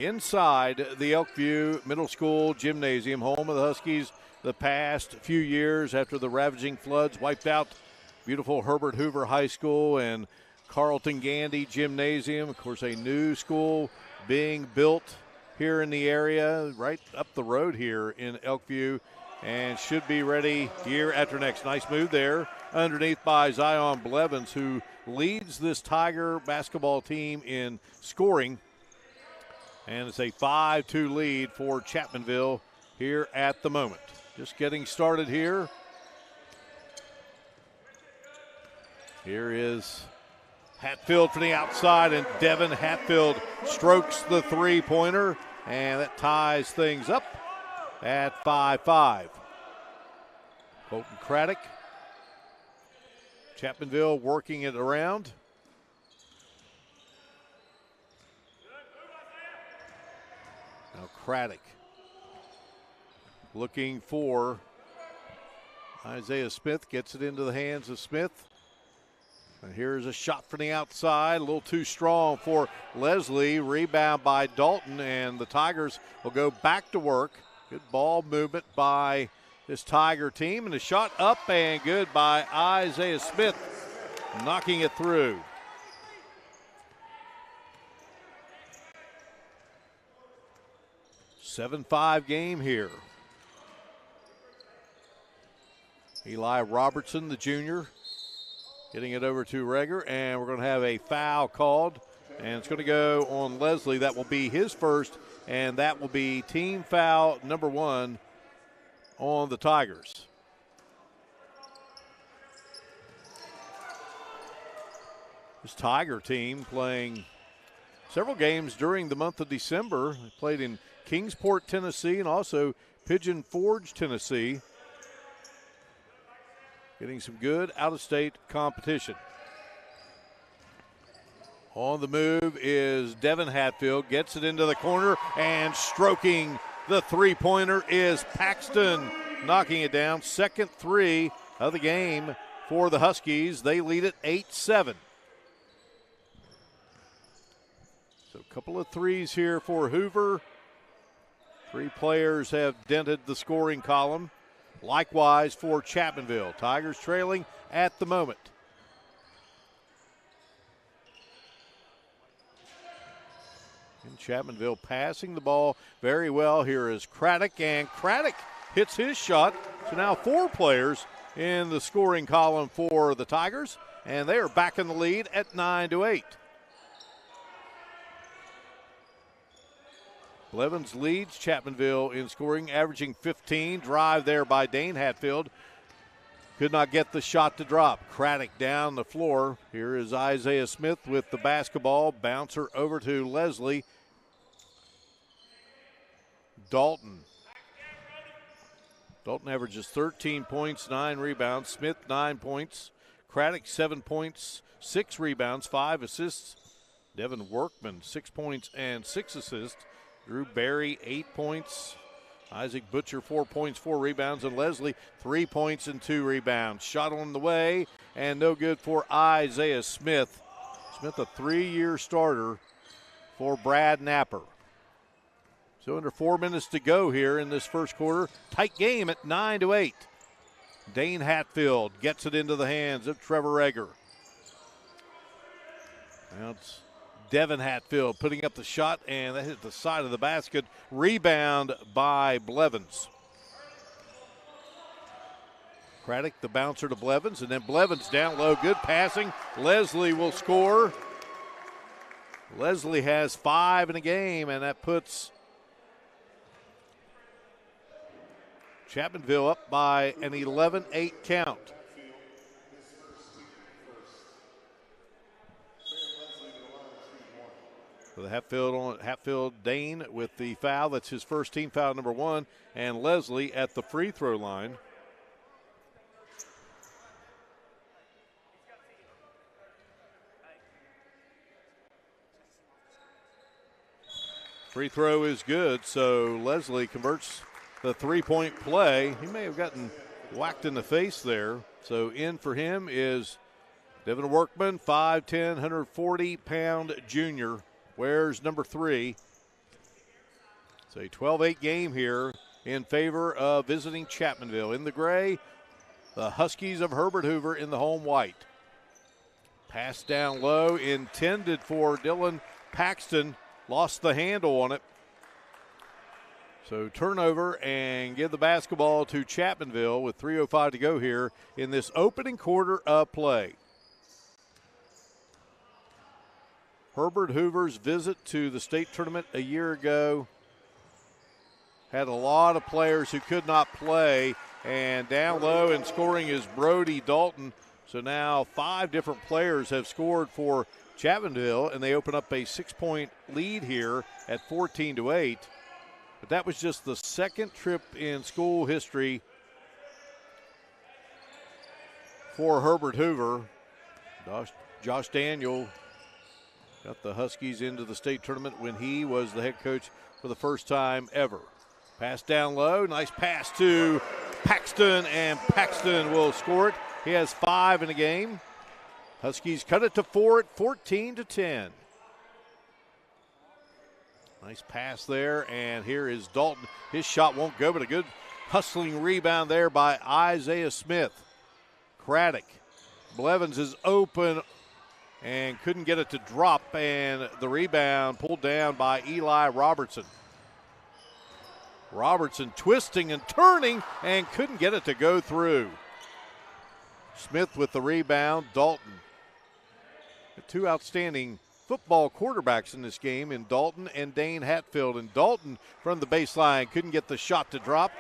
inside the Elkview Middle School Gymnasium, home of the Huskies the past few years after the ravaging floods wiped out beautiful Herbert Hoover High School and Carlton Gandy Gymnasium. Of course, a new school being built here in the area, right up the road here in Elkview, and should be ready year after next. Nice move there underneath by Zion Blevins, who leads this Tiger basketball team in scoring. And it's a 5-2 lead for Chapmanville here at the moment. Just getting started here. Here is Hatfield from the outside, and Devin Hatfield strokes the three-pointer, and that ties things up at 5-5. Colton Craddock, Chapmanville working it around. Now Craddock looking for Isaiah Smith, gets it into the hands of Smith. And here's a shot from the outside, a little too strong for Leslie. Rebound by Dalton, and the Tigers will go back to work. Good ball movement by this Tiger team, and a shot up and good by Isaiah Smith, knocking it through. (7-5) game here. Eli Robertson, the junior, getting it over to Reger, and we're going to have a foul called, and it's going to go on Leslie. That will be his first, and that will be team foul number 1 on the Tigers. This Tiger team playing several games during the month of December. They played in Kingsport, Tennessee, and also Pigeon Forge, Tennessee. Getting some good out-of-state competition. On the move is Devin Hatfield. Gets it into the corner, and stroking the three-pointer is Paxton, knocking it down. Second three of the game for the Huskies. They lead it 8-7. So a couple of threes here for Hoover. 3 players have dented the scoring column. Likewise for Chapmanville. Tigers trailing at the moment. And Chapmanville passing the ball very well. Here is Craddock, and Craddock hits his shot. So now 4 players in the scoring column for the Tigers, and they are back in the lead at 9-8. Blevins leads Chapmanville in scoring, averaging 15. Drive there by Dane Hatfield. Could not get the shot to drop. Craddock down the floor. Here is Isaiah Smith with the basketball. Bouncer over to Leslie. Dalton. Dalton averages 13 points, 9 rebounds. Smith 9 points. Craddock 7 points, 6 rebounds, 5 assists. Devin Workman 6 points and 6 assists. Drew Barry 8 points. Isaac Butcher 4 points, 4 rebounds, and Leslie 3 points and 2 rebounds. Shot on the way and no good for Isaiah Smith. Smith, a 3-year starter for Brad Napper. So under 4 minutes to go here in this first quarter. Tight game at 9-8. Dane Hatfield gets it into the hands of Trevor Reger. Now it's Devin Hatfield putting up the shot, and that hit the side of the basket. Rebound by Blevins. Craddock, the bouncer to Blevins, and then Blevins down low. Good passing. Leslie will score. Leslie has 5 in a game, and that puts Chapmanville up by an 11-8 count. So the Hatfield Dane with the foul. That's his first team foul, number 1, and Leslie at the free throw line. Free throw is good, so Leslie converts the three-point play. He may have gotten whacked in the face there. So in for him is Devin Workman, 5'10", 140-pound junior. Wears number 3. It's a 12-8 game here in favor of visiting Chapmanville. In the gray, the Huskies of Herbert Hoover in the home white. Pass down low, intended for Dylan Paxton. Lost the handle on it. So turnover and give the basketball to Chapmanville with 3:05 to go here in this opening quarter of play. Herbert Hoover's visit to the state tournament a year ago had a lot of players who could not play, and down low and scoring is Brody Dalton. So now 5 different players have scored for Chapmanville, and they open up a 6-point lead here at 14-8. But that was just the second trip in school history for Herbert Hoover. Josh Daniel got the Huskies into the state tournament when he was the head coach for the first time ever. Pass down low, nice pass to Paxton, and Paxton will score it. He has 5 in the game. Huskies cut it to 4 at 14-10. Nice pass there, and here is Dalton. His shot won't go, but a good hustling rebound there by Isaiah Smith. Craddock. Blevins is open and couldn't get it to drop, and the rebound pulled down by Eli Robertson. Robertson twisting and turning and couldn't get it to go through. Smith with the rebound. Dalton. The 2 outstanding football quarterbacks in this game in Dalton and Dane Hatfield. And Dalton from the baseline couldn't get the shot to drop.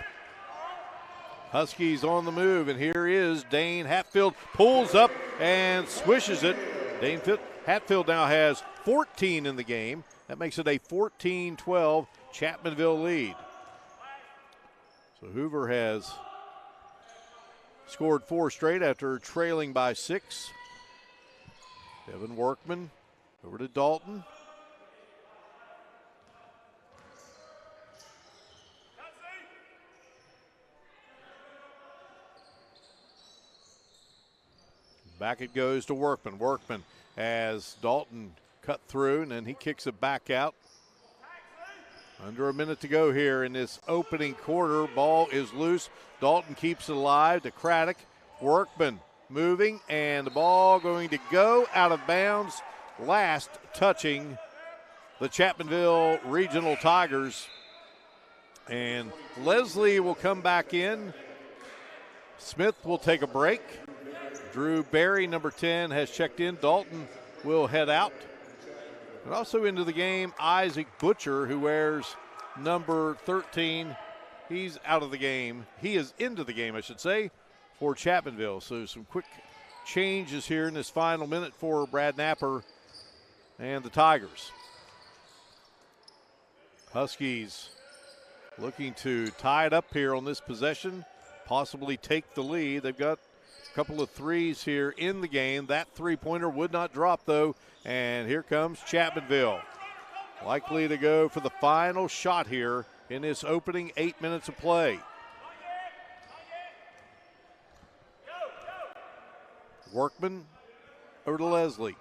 Huskies on the move, and here is Dane Hatfield. Pulls up and swishes it. Hatfield now has 14 in the game. That makes it a 14-12 Chapmanville lead. So Hoover has scored 4 straight after trailing by 6. Devin Workman over to Dalton. Back it goes to Workman. Workman as Dalton cut through, and then he kicks it back out. Under a minute to go here in this opening quarter. Ball is loose. Dalton keeps it alive to Craddock. Workman moving, and the ball going to go out of bounds. Last touching the Chapmanville Regional Tigers. And Leslie will come back in. Smith will take a break. Drew Berry, number 10, has checked in. Dalton will head out. And also into the game, Isaac Butcher, who wears number 13. He's out of the game. He is into the game, I should say, for Chapmanville. So some quick changes here in this final minute for Brad Napper and the Tigers. Huskies looking to tie it up here on this possession, possibly take the lead. They've got a couple of threes here in the game. That three-pointer would not drop, though. And here comes Chapmanville. Likely to go for the final shot here in this opening 8 minutes of play. Workman over to Leslie.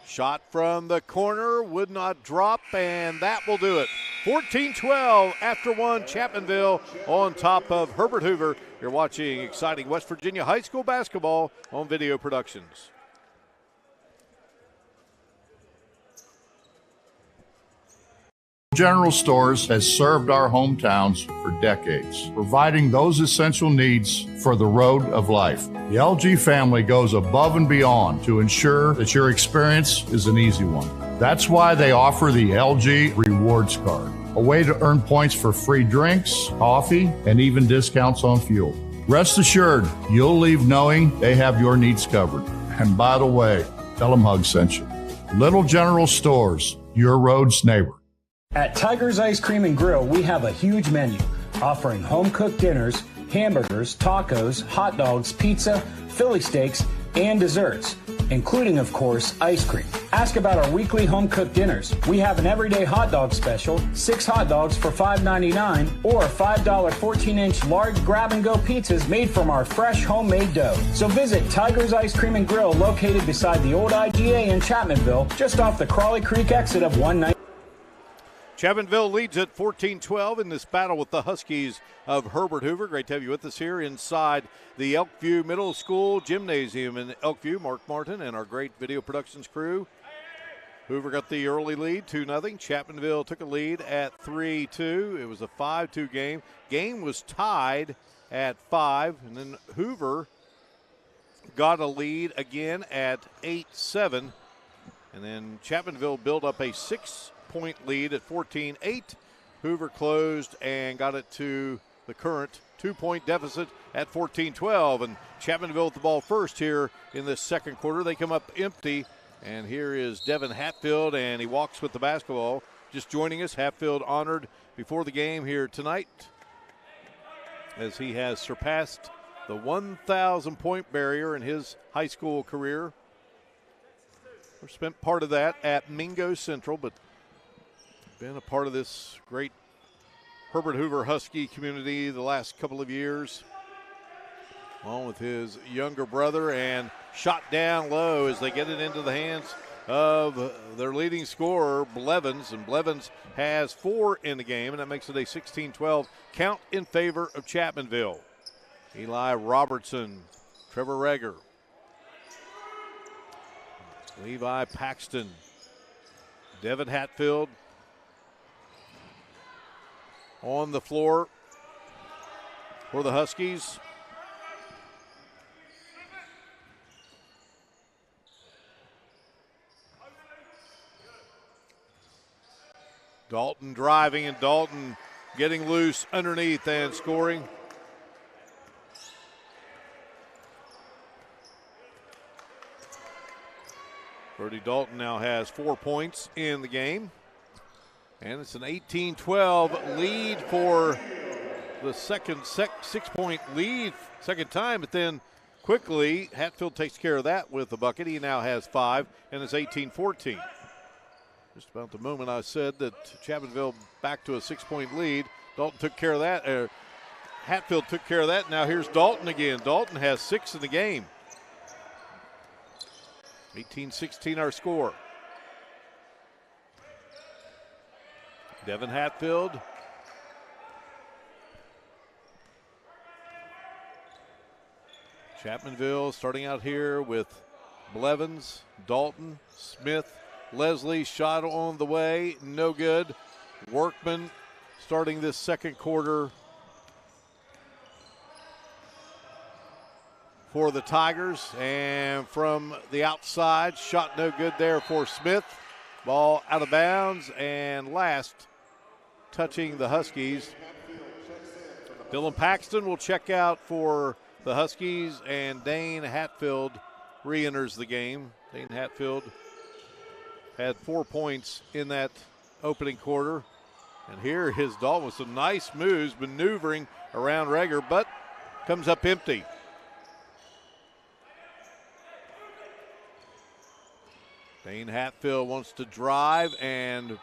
Shot from the corner would not drop, and that will do it. 14-12 after one. Chapmanville on top of Herbert Hoover. You're watching exciting West Virginia high school basketball on Video Productions. General Stores has served our hometowns for decades, providing those essential needs for the road of life. The LG family goes above and beyond to ensure that your experience is an easy one. That's why they offer the LG Rewards Card, a way to earn points for free drinks, coffee, and even discounts on fuel. Rest assured, you'll leave knowing they have your needs covered. And by the way, tell them Hug sent you. Little General Stores, your road's neighbor. At Tiger's Ice Cream and Grill, we have a huge menu offering home-cooked dinners, hamburgers, tacos, hot dogs, pizza, Philly steaks, and desserts. including, of course, ice cream. Ask about our weekly home-cooked dinners. We have an everyday hot dog special, 6 hot dogs for $5.99, or $5 14-inch large grab-and-go pizzas made from our fresh homemade dough. So visit Tiger's Ice Cream and Grill, located beside the old IGA in Chapmanville, just off the Crawley Creek exit of 190. Chapmanville leads at 14-12 in this battle with the Huskies of Herbert Hoover. Great to have you with us here inside the Elkview Middle School Gymnasium in Elkview. Mark Martin and our great video productions crew. Hoover got the early lead, 2-0. Chapmanville took a lead at 3-2. It was a 5-2 game. Game was tied at 5, and then Hoover got a lead again at 8-7. And then Chapmanville built up a 6-point lead at 14-8. Hoover closed and got it to the current 2-point deficit at 14-12. And Chapmanville with the ball first here in this second quarter. They come up empty. And here is Devin Hatfield, and he walks with the basketball. Just joining us, Hatfield honored before the game here tonight as he has surpassed the 1,000-point barrier in his high school career. We spent part of that at Mingo Central, but been a part of this great Herbert Hoover Husky community the last couple of years, along with his younger brother, and shot down low as they get it into the hands of their leading scorer, Blevins. And Blevins has 4 in the game, and that makes it a 16-12 count in favor of Chapmanville. Eli Robertson, Trevor Reger, Levi Paxton, Devin Hatfield on the floor for the Huskies. Dalton driving, and Dalton getting loose underneath and scoring. Brody Dalton now has 4 points in the game. And it's an 18-12 lead for the second 6-point lead, second time. But then quickly, Hatfield takes care of that with a bucket. He now has 5, and it's 18-14. Just about the moment I said that Chapmanville back to a 6-point lead, Dalton took care of that. Hatfield took care of that. Now here's Dalton again. Dalton has 6 in the game. 18-16 our score. Devin Hatfield. Chapmanville starting out here with Blevins, Dalton, Smith, Leslie. Shot on the way, no good. Workman starting this second quarter for the Tigers, and from the outside, shot no good there for Smith. Ball out of bounds, and last touching the Huskies, Dylan Paxton will check out for the Huskies, and Dane Hatfield re-enters the game. Dane Hatfield had 4 points in that opening quarter. And here is Dalton with some nice moves, maneuvering around Reger, but comes up empty. Dane Hatfield wants to drive and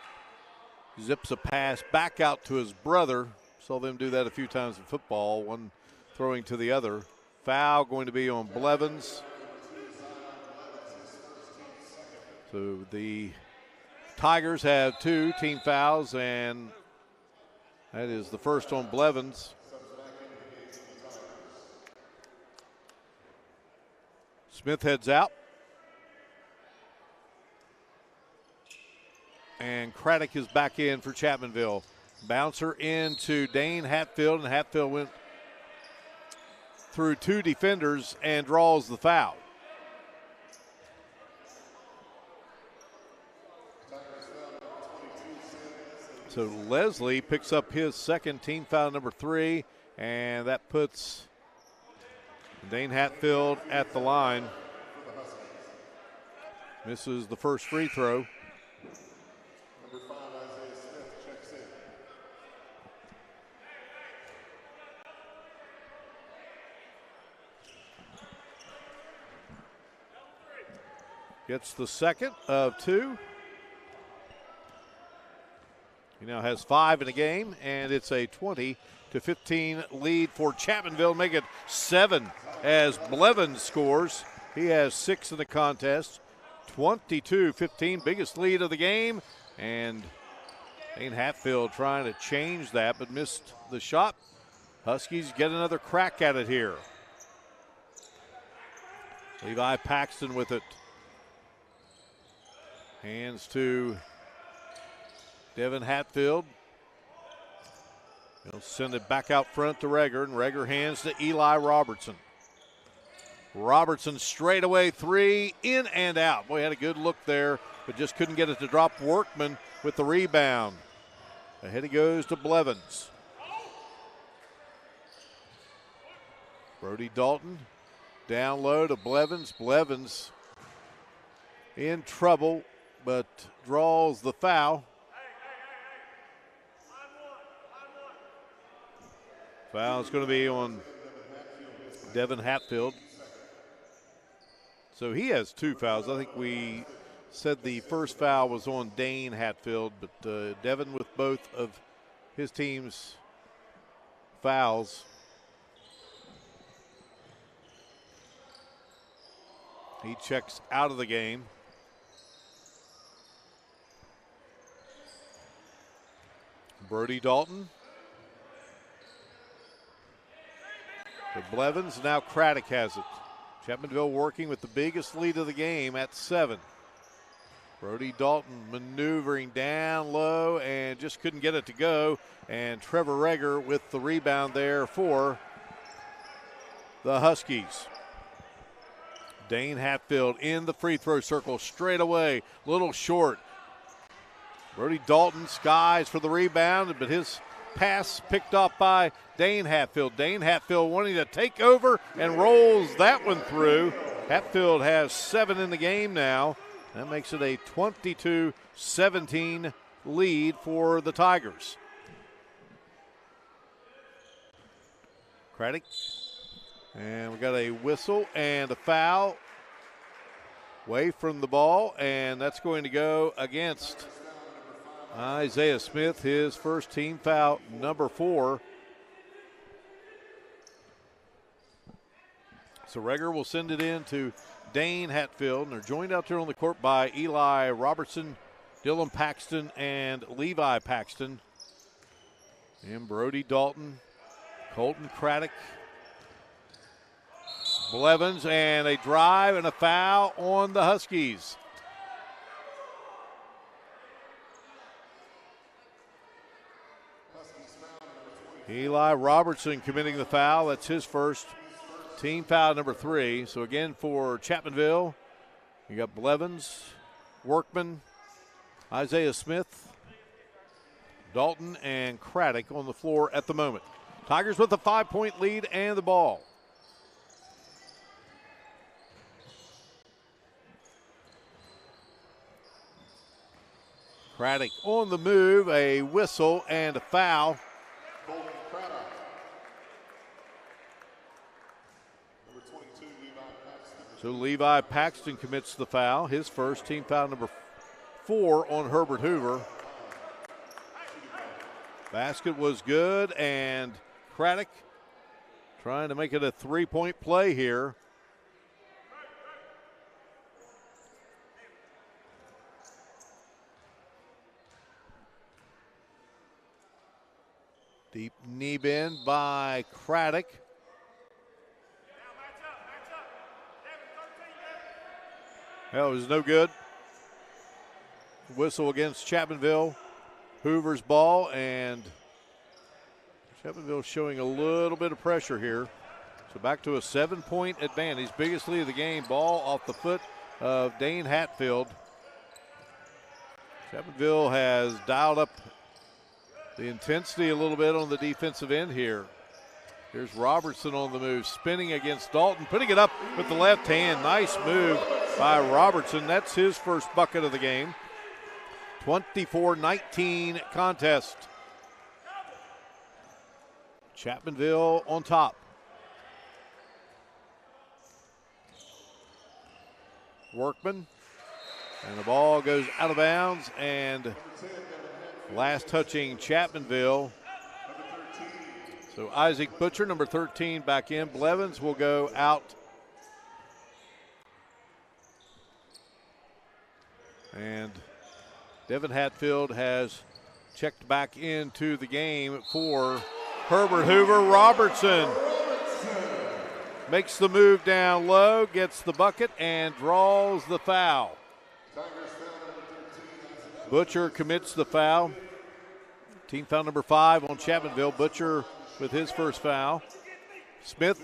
zips a pass back out to his brother. Saw them do that a few times in football, one throwing to the other. Foul going to be on Blevins. So the Tigers have 2 team fouls, and that is the first on Blevins. Smith heads out. And Craddock is back in for Chapmanville. Bouncer into Dane Hatfield, and Hatfield went through 2 defenders and draws the foul. So Leslie picks up his second team foul, number 3, and that puts Dane Hatfield at the line. Misses the first free throw. Gets the second of 2. He now has 5 in a game, and it's a 20-15 lead for Chapmanville. Make it 7 as Blevins scores. He has 6 in the contest. 22-15, biggest lead of the game. And Dane Hatfield trying to change that, but missed the shot. Huskies get another crack at it here. Levi Paxton with it. Hands to Devin Hatfield. He'll send it back out front to Reger, and Reger hands to Eli Robertson. Robertson straight away 3, in and out. Boy, had a good look there, but just couldn't get it to drop. Workman with the rebound. Ahead he goes to Blevins. Brody Dalton down low to Blevins. Blevins in trouble, but draws the foul. Foul is going to be on Devin Hatfield. So he has 2 fouls. I think we said the first foul was on Dane Hatfield, but Devin with both of his team's fouls. He checks out of the game. Brody Dalton to Blevins. Now Craddock has it. Chapmanville working with the biggest lead of the game at 7. Brody Dalton maneuvering down low and just couldn't get it to go. And Trevor Reger with the rebound there for the Huskies. Dane Hatfield in the free throw circle straight away. Little short. Brody Dalton skies for the rebound, but his pass picked off by Dane Hatfield. Dane Hatfield wanting to take over and rolls that one through. Hatfield has 7 in the game now. That makes it a 22-17 lead for the Tigers. Craddock. And we got a whistle and a foul away from the ball, and that's going to go against Isaiah Smith, his first team foul, number 4. So Reger will send it in to Dane Hatfield, and they're joined out there on the court by Eli Robertson, Dylan Paxton, and Levi Paxton. And Brody Dalton, Colton Craddock, Blevins, and a drive and a foul on the Huskies. Eli Robertson committing the foul. That's his first team foul, number 3. So again for Chapmanville, you got Blevins, Workman, Isaiah Smith, Dalton, and Craddock on the floor at the moment. Tigers with a 5-point lead and the ball. Craddock on the move, a whistle and a foul. So Levi Paxton commits the foul, his first, team foul number 4 on Herbert Hoover. Basket was good, and Craddock trying to make it a 3-point play here. Deep knee bend by Craddock. Well, it was no good. Whistle against Chapmanville. Hoover's ball, and Chapmanville showing a little bit of pressure here. So back to a 7-point advantage. Biggest lead of the game. Ball off the foot of Dane Hatfield. Chapmanville has dialed up the intensity a little bit on the defensive end here. Here's Robertson on the move, spinning against Dalton, putting it up with the left hand. Nice move by Robertson. That's his first bucket of the game. 24-19 contest. Chapmanville on top. Workman And the ball goes out of bounds, and last touching Chapmanville. So Isaac Butcher, number 13, back in. Blevins will go out. And Devin Hatfield has checked back into the game for Herbert Hoover. Robertson makes the move down low, gets the bucket, and draws the foul. Butcher commits the foul. Team foul number 5 on Chapmanville. Butcher with his first foul. Smith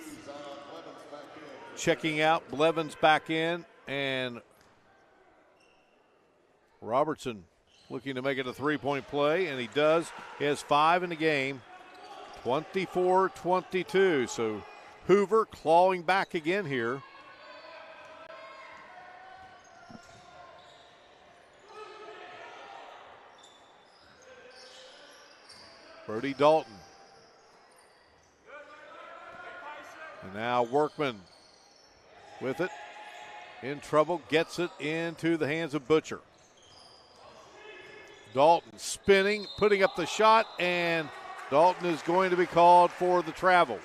checking out. Blevins back in. And Robertson looking to make it a three-point play, and he does. He has 5 in the game. 24-22. So Hoover clawing back again here. Brody Dalton. And now Workman with it. In trouble, gets it into the hands of Butcher. Dalton spinning, putting up the shot, and Dalton is going to be called for the travel.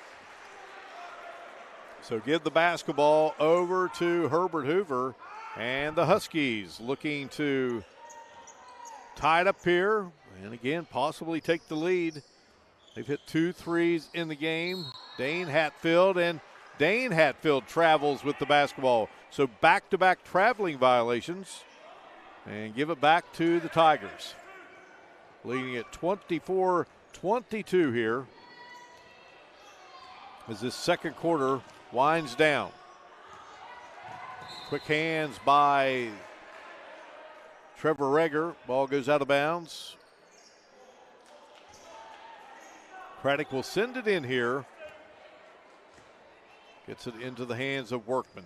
So give the basketball over to Herbert Hoover, and the Huskies looking to tie it up here and again possibly take the lead. They've hit 2 threes in the game. Dane Hatfield travels with the basketball. So back-to-back traveling violations, and give it back to the Tigers. Leading at 24-22 here as this second quarter winds down. Quick hands by Trevor Reger. Ball goes out of bounds. Craddock will send it in here. Gets it into the hands of Workman.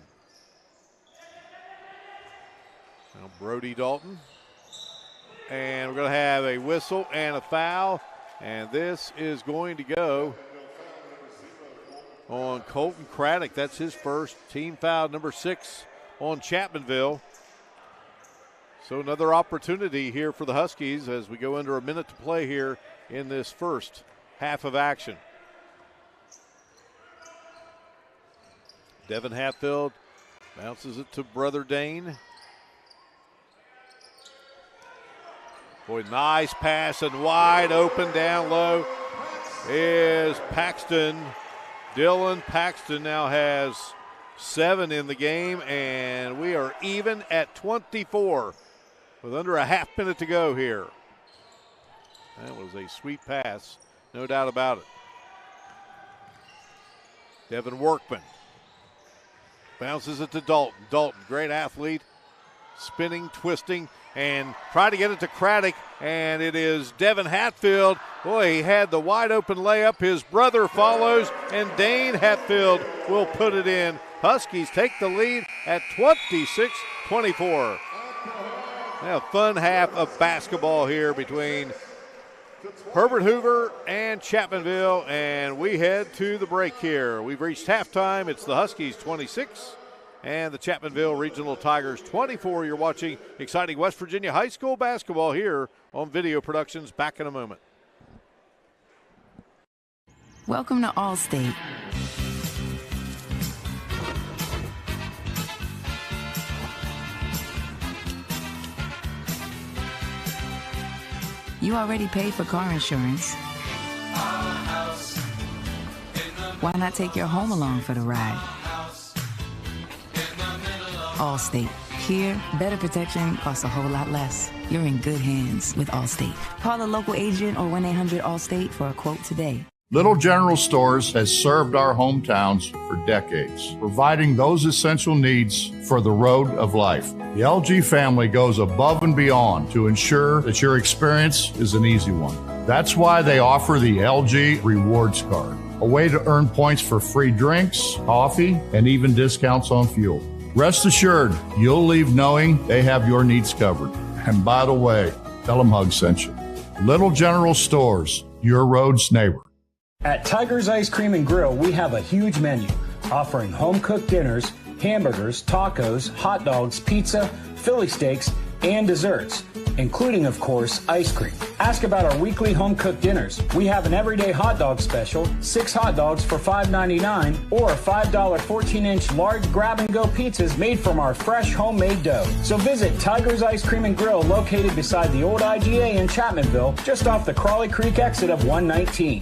Now Brody Dalton. And we're going to have a whistle and a foul. And this is going to go on Colton Craddock. That's his first team foul, number 6 on Chapmanville. So another opportunity here for the Huskies as we go under a minute to play here in this first half of action. Devin Hatfield bounces it to brother Dane. Boy, nice pass, and wide open down low is Paxton. Dylan Paxton now has 7 in the game, and we are even at 24 with under a half minute to go here. That was a sweet pass, no doubt about it. Devin Workman bounces it to Dalton. Dalton, great athlete, spinning, twisting, and try to get it to Craddock, and it is Devin Hatfield. Boy, he had the wide open layup. His brother follows, and Dane Hatfield will put it in. Huskies take the lead at 26-24. A fun half of basketball here between Herbert Hoover and Chapmanville, and we head to the break here. We've reached halftime. It's the Huskies 26 and the Chapmanville Regional Tigers 24. You're watching exciting West Virginia high school basketball here on Video Productions. Back in a moment. Welcome to Allstate. You already paid for car insurance. Why not take your home along for the ride? Allstate. Here, better protection costs a whole lot less. You're in good hands with Allstate. Call a local agent or 1-800-ALLSTATE for a quote today. Little General Stores has served our hometowns for decades, providing those essential needs for the road of life. The LG family goes above and beyond to ensure that your experience is an easy one. That's why they offer the LG Rewards Card, a way to earn points for free drinks, coffee, and even discounts on fuel. Rest assured, you'll leave knowing they have your needs covered. And by the way, tell them Hug sent you. Little General Stores, your road's neighbor. At Tiger's Ice Cream and Grill, we have a huge menu offering home-cooked dinners, hamburgers, tacos, hot dogs, pizza, Philly steaks, and desserts, including, of course, ice cream. Ask about our weekly home-cooked dinners. We have an everyday hot dog special, 6 hot dogs for $5.99, or $5 14-inch large grab-and-go pizzas made from our fresh homemade dough. So visit Tiger's Ice Cream and Grill, located beside the old IGA in Chapmanville, just off the Crawley Creek exit of 119.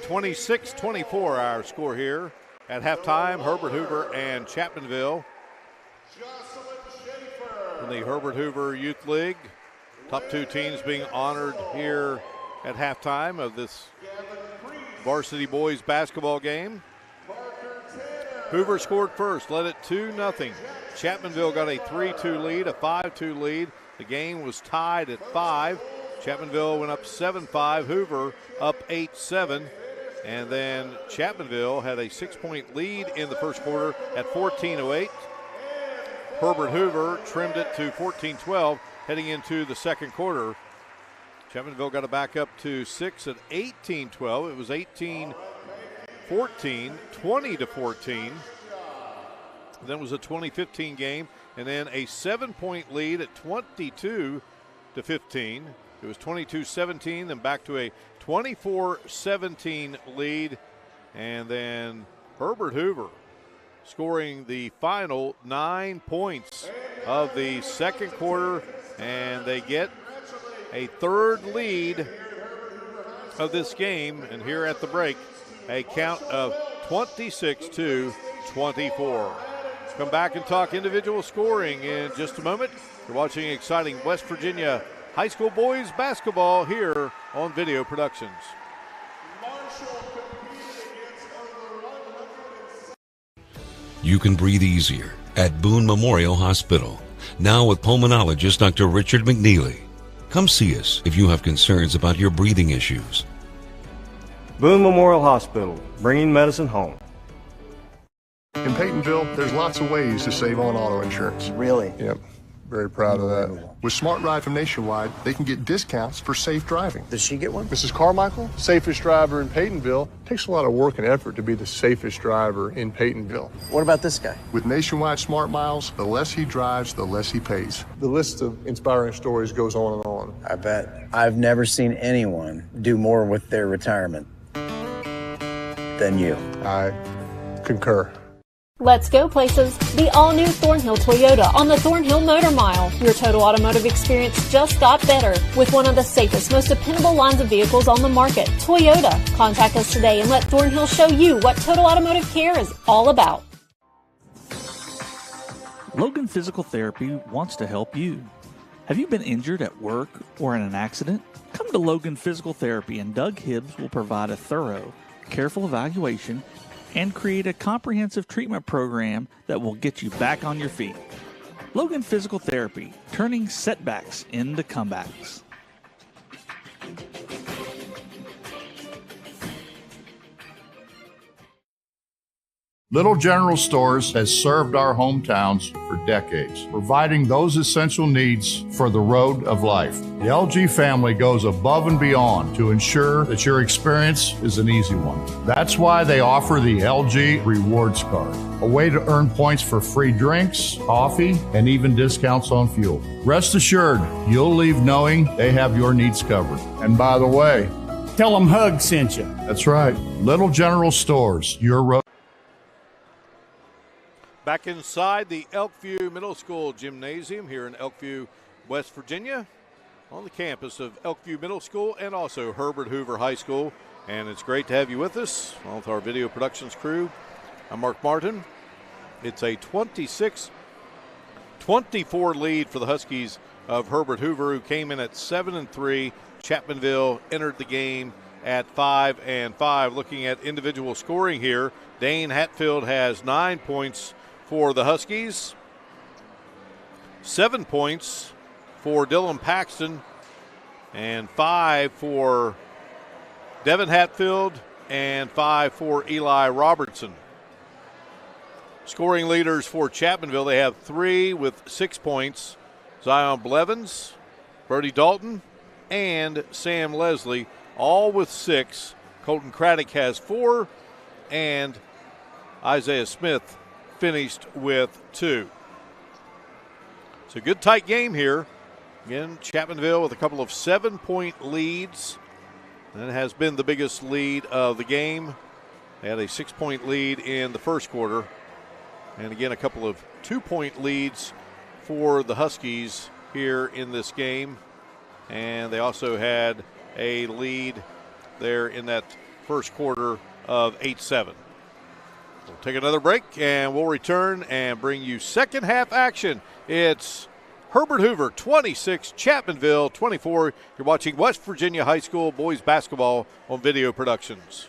(26-24) our score here at halftime. Herbert Hoover and Chapmanville in the Herbert Hoover Youth League. Top 2 teams being honored here at halftime of this varsity boys basketball game. Hoover scored first, led it 2-0. Chapmanville got a 3-2 lead, a 5-2 lead. The game was tied at 5. Chapmanville went up 7-5. Hoover up 8-7. And then Chapmanville had a 6-point lead in the first quarter at 14:08. Herbert Hoover trimmed it to 14-12 heading into the second quarter. Chapmanville got it back up to 6 at 18-12. It was 18-14, 20-14. Then was a 20-15 game, and then a 7-point lead at 22-15. It was 22-17, then back to a 24-17 lead, and then Herbert Hoover scoring the final 9 points of the second quarter, and they get a third lead of this game, and here at the break, a count of 26-24. Come back and talk individual scoring in just a moment. You're watching exciting West Virginia high school boys basketball here on Video Productions. You can breathe easier at Boone Memorial Hospital. Now with pulmonologist Dr. Richard McNeely. Come see us if you have concerns about your breathing issues. Boone Memorial Hospital, bringing medicine home. In Peytonville, there's lots of ways to save on auto insurance. Really? Yep. Very proud of that. With Smart Ride from Nationwide, they can get discounts for safe driving. Does she get one? Mrs. Carmichael, safest driver in Peytonville, takes a lot of work and effort to be the safest driver in Peytonville. What about this guy? With Nationwide Smart Miles, the less he drives, the less he pays. The list of inspiring stories goes on and on. I bet. I've never seen anyone do more with their retirement than you. I concur. Let's go places. The all-new Thornhill Toyota on the Thornhill Motor Mile. Your total automotive experience just got better with one of the safest, most dependable lines of vehicles on the market. Toyota. Contact us today and let Thornhill show you what total automotive care is all about. Logan Physical Therapy wants to help you. Have you been injured at work or in an accident? Come to Logan Physical Therapy and Doug Hibbs will provide a thorough, careful evaluation and create a comprehensive treatment program that will get you back on your feet. Logan Physical Therapy, turning setbacks into comebacks. Little General Stores has served our hometowns for decades, providing those essential needs for the road of life. The LG family goes above and beyond to ensure that your experience is an easy one. That's why they offer the LG Rewards Card, a way to earn points for free drinks, coffee, and even discounts on fuel. Rest assured, you'll leave knowing they have your needs covered. And by the way, tell them Hug sent you. That's right. Little General Stores, your road. Back inside the Elkview Middle School Gymnasium here in Elkview, West Virginia, on the campus of Elkview Middle School and also Herbert Hoover High School. And it's great to have you with us, along with our video productions crew. I'm Mark Martin. It's a 26-24 lead for the Huskies of Herbert Hoover, who came in at 7-3. Chapmanville entered the game at 5-5. Looking at individual scoring here, Dane Hatfield has 9 points for the Huskies, 7 points for Dylan Paxton, and 5 for Devin Hatfield, and 5 for Eli Robertson. Scoring leaders for Chapmanville, they have 3 with 6 points. Zion Blevins, Brody Dalton, and Sam Leslie, all with 6. Colton Craddock has 4, and Isaiah Smith finished with 2. It's a good tight game here. Again, Chapmanville with a couple of 7-point leads. That has been the biggest lead of the game. They had a 6-point lead in the first quarter. And again, a couple of 2-point leads for the Huskies here in this game. And they also had a lead there in that first quarter of 8-7. We'll take another break, and we'll return and bring you second half action. It's Herbert Hoover 26, Chapmanville 24. You're watching West Virginia High School boys basketball on Video Productions.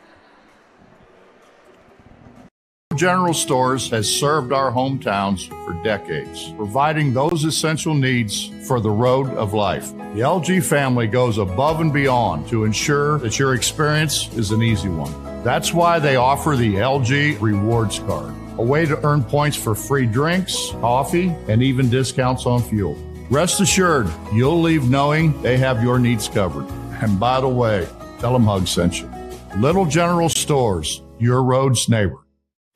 General Stores has served our hometowns for decades, providing those essential needs for the road of life. The LG family goes above and beyond to ensure that your experience is an easy one. That's why they offer the LG Rewards Card, a way to earn points for free drinks, coffee, and even discounts on fuel. Rest assured, you'll leave knowing they have your needs covered. And by the way, tell them Hug sent you. Little General Stores, your road's neighbor.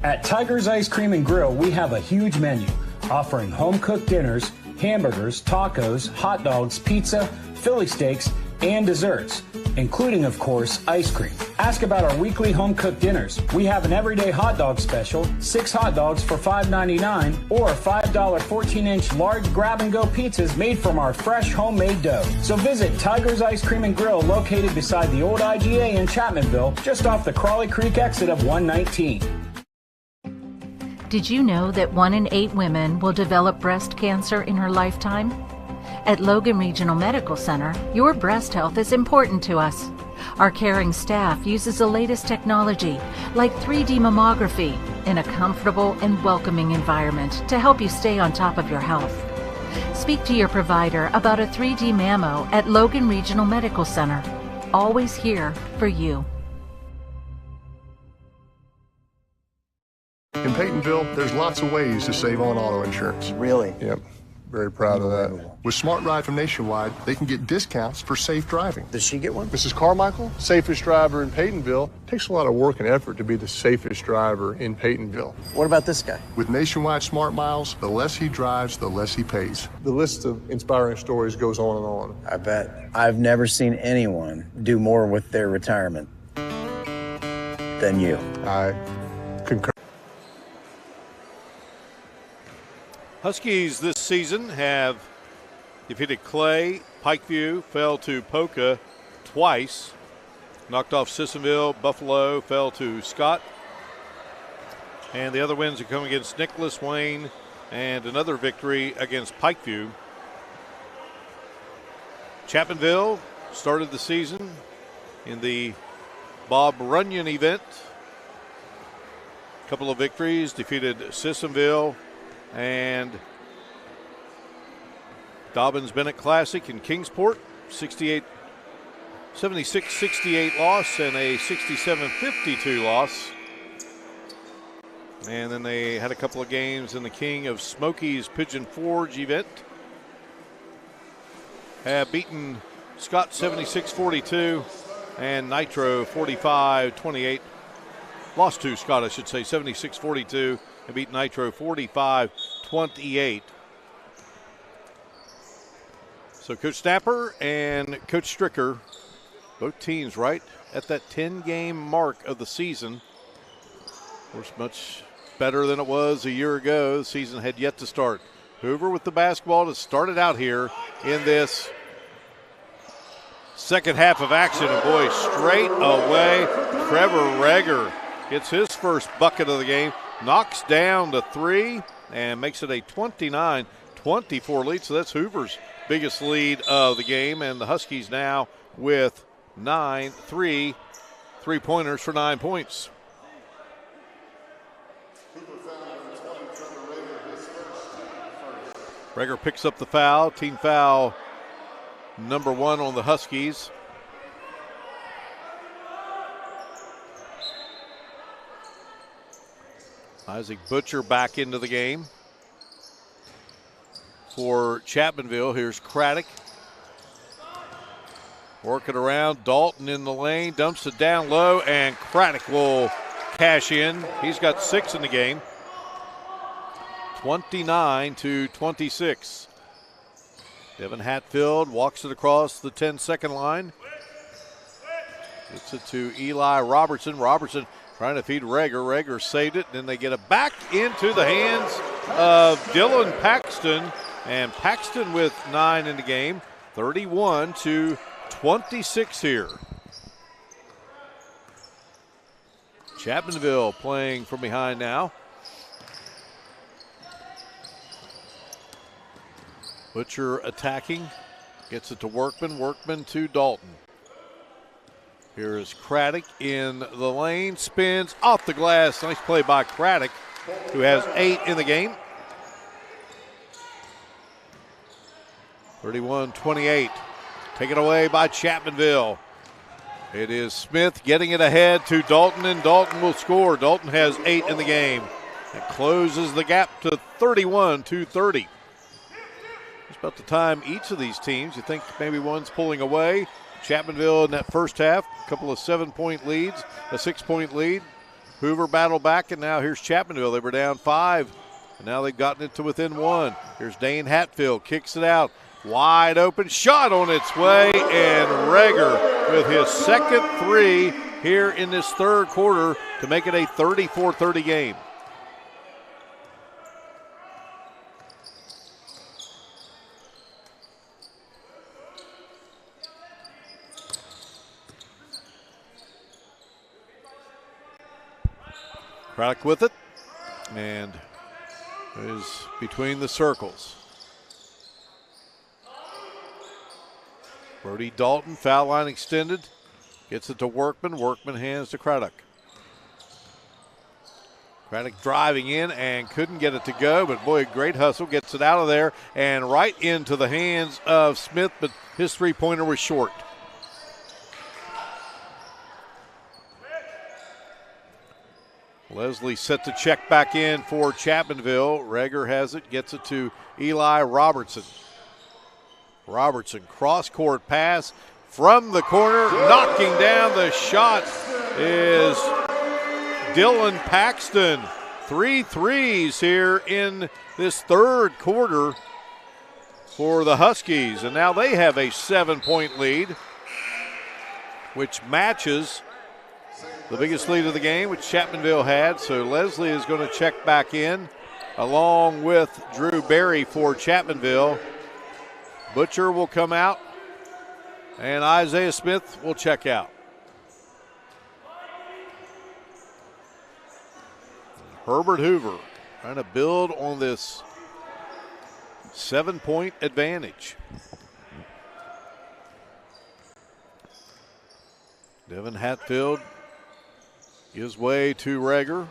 At Tiger's Ice Cream and Grill, we have a huge menu offering home-cooked dinners, hamburgers, tacos, hot dogs, pizza, Philly steaks, and desserts, including, of course, ice cream. Ask about our weekly home-cooked dinners. We have an everyday hot dog special, 6 hot dogs for $5.99, or $5 14-inch large grab-and-go pizzas made from our fresh homemade dough. So visit Tiger's Ice Cream and Grill, located beside the old IGA in Chapmanville, just off the Crawley Creek exit of 119. Did you know that 1 in 8 women will develop breast cancer in her lifetime? At Logan Regional Medical Center, your breast health is important to us. Our caring staff uses the latest technology, like 3D mammography, in a comfortable and welcoming environment to help you stay on top of your health. Speak to your provider about a 3D mammo at Logan Regional Medical Center. Always here for you. In Peytonville, there's lots of ways to save on auto insurance. Really? Yep. Very proud of that. With Smart Ride from Nationwide, they can get discounts for safe driving. Does she get one? Mrs. Carmichael, safest driver in Peytonville. Takes a lot of work and effort to be the safest driver in Peytonville. What about this guy? With Nationwide Smart Miles, the less he drives, the less he pays. The list of inspiring stories goes on and on. I bet. I've never seen anyone do more with their retirement than you. I concur. Huskies this season have defeated Clay, Pikeview, fell to Polka twice, knocked off Sissonville, Buffalo, fell to Scott. And the other wins are coming against Nicholas, Wayne, and another victory against Pikeview. Chapmanville started the season in the Bob Runyon event. A couple of victories, defeated Sissonville and Dobbins Bennett Classic in Kingsport, 76-68 loss and a 67-52 loss. And then they had a couple of games in the King of Smokies Pigeon Forge event. Have beaten Scott 76-42 and Nitro 45-28. Lost to Scott, I should say, 76-42. And beat Nitro 45-28. So Coach Snapper and Coach Stricker, both teams right at that 10-game mark of the season. Of course, much better than it was a year ago. The season had yet to start. Hoover with the basketball to start it out here in this second half of action. And boy, straight away, Trevor Reger gets his first bucket of the game. Knocks down the 3 and makes it a 29-24 lead. So that's Hoover's biggest lead of the game. And the Huskies now with 9-3 three-pointers for 9 points. Rager picks up the foul. Team foul number 1 on the Huskies. Isaac Butcher back into the game for Chapmanville. Here's Craddock. Working around, Dalton in the lane, dumps it down low, and Craddock will cash in. He's got 6 in the game. 29-26. Devin Hatfield walks it across the 10-second line. Gets it to Eli Robertson. Robertson trying to feed Rager. Rager saved it, and then they get it back into the hands of Dylan Paxton. And Paxton with 9 in the game. 31-26 here. Chapmanville playing from behind now. Butcher attacking. Gets it to Workman. Workman to Dalton. Here is Craddock in the lane. Spins off the glass. Nice play by Craddock, who has 8 in the game. 31-28. Taken away by Chapmanville. It is Smith getting it ahead to Dalton, and Dalton will score. Dalton has 8 in the game. It closes the gap to 31-30. It's about the time each of these teams, you think maybe one's pulling away. Chapmanville in that first half, a couple of 7-point leads, a 6-point lead. Hoover battled back, and now here's Chapmanville. They were down 5, and now they've gotten it to within 1. Here's Dane Hatfield, kicks it out. Wide open shot on its way, and Rager with his second 3 here in this third quarter to make it a 34-30 game. Craddock with it, and is between the circles. Brody Dalton, foul line extended. Gets it to Workman. Workman hands to Craddock. Craddock driving in and couldn't get it to go, but boy, great hustle. Gets it out of there and right into the hands of Smith, but his three-pointer was short. Leslie set to check back in for Chapmanville. Rager has it, gets it to Eli Robertson. Robertson, cross-court pass from the corner, knocking down the shot is Dylan Paxton. 3 threes here in this third quarter for the Huskies, and now they have a 7-point lead, which matches the biggest lead of the game, which Chapmanville had. So Leslie is going to check back in along with Drew Berry for Chapmanville. Butcher will come out, and Isaiah Smith will check out. Herbert Hoover trying to build on this 7-point advantage. Devin Hatfield gives way to Rager.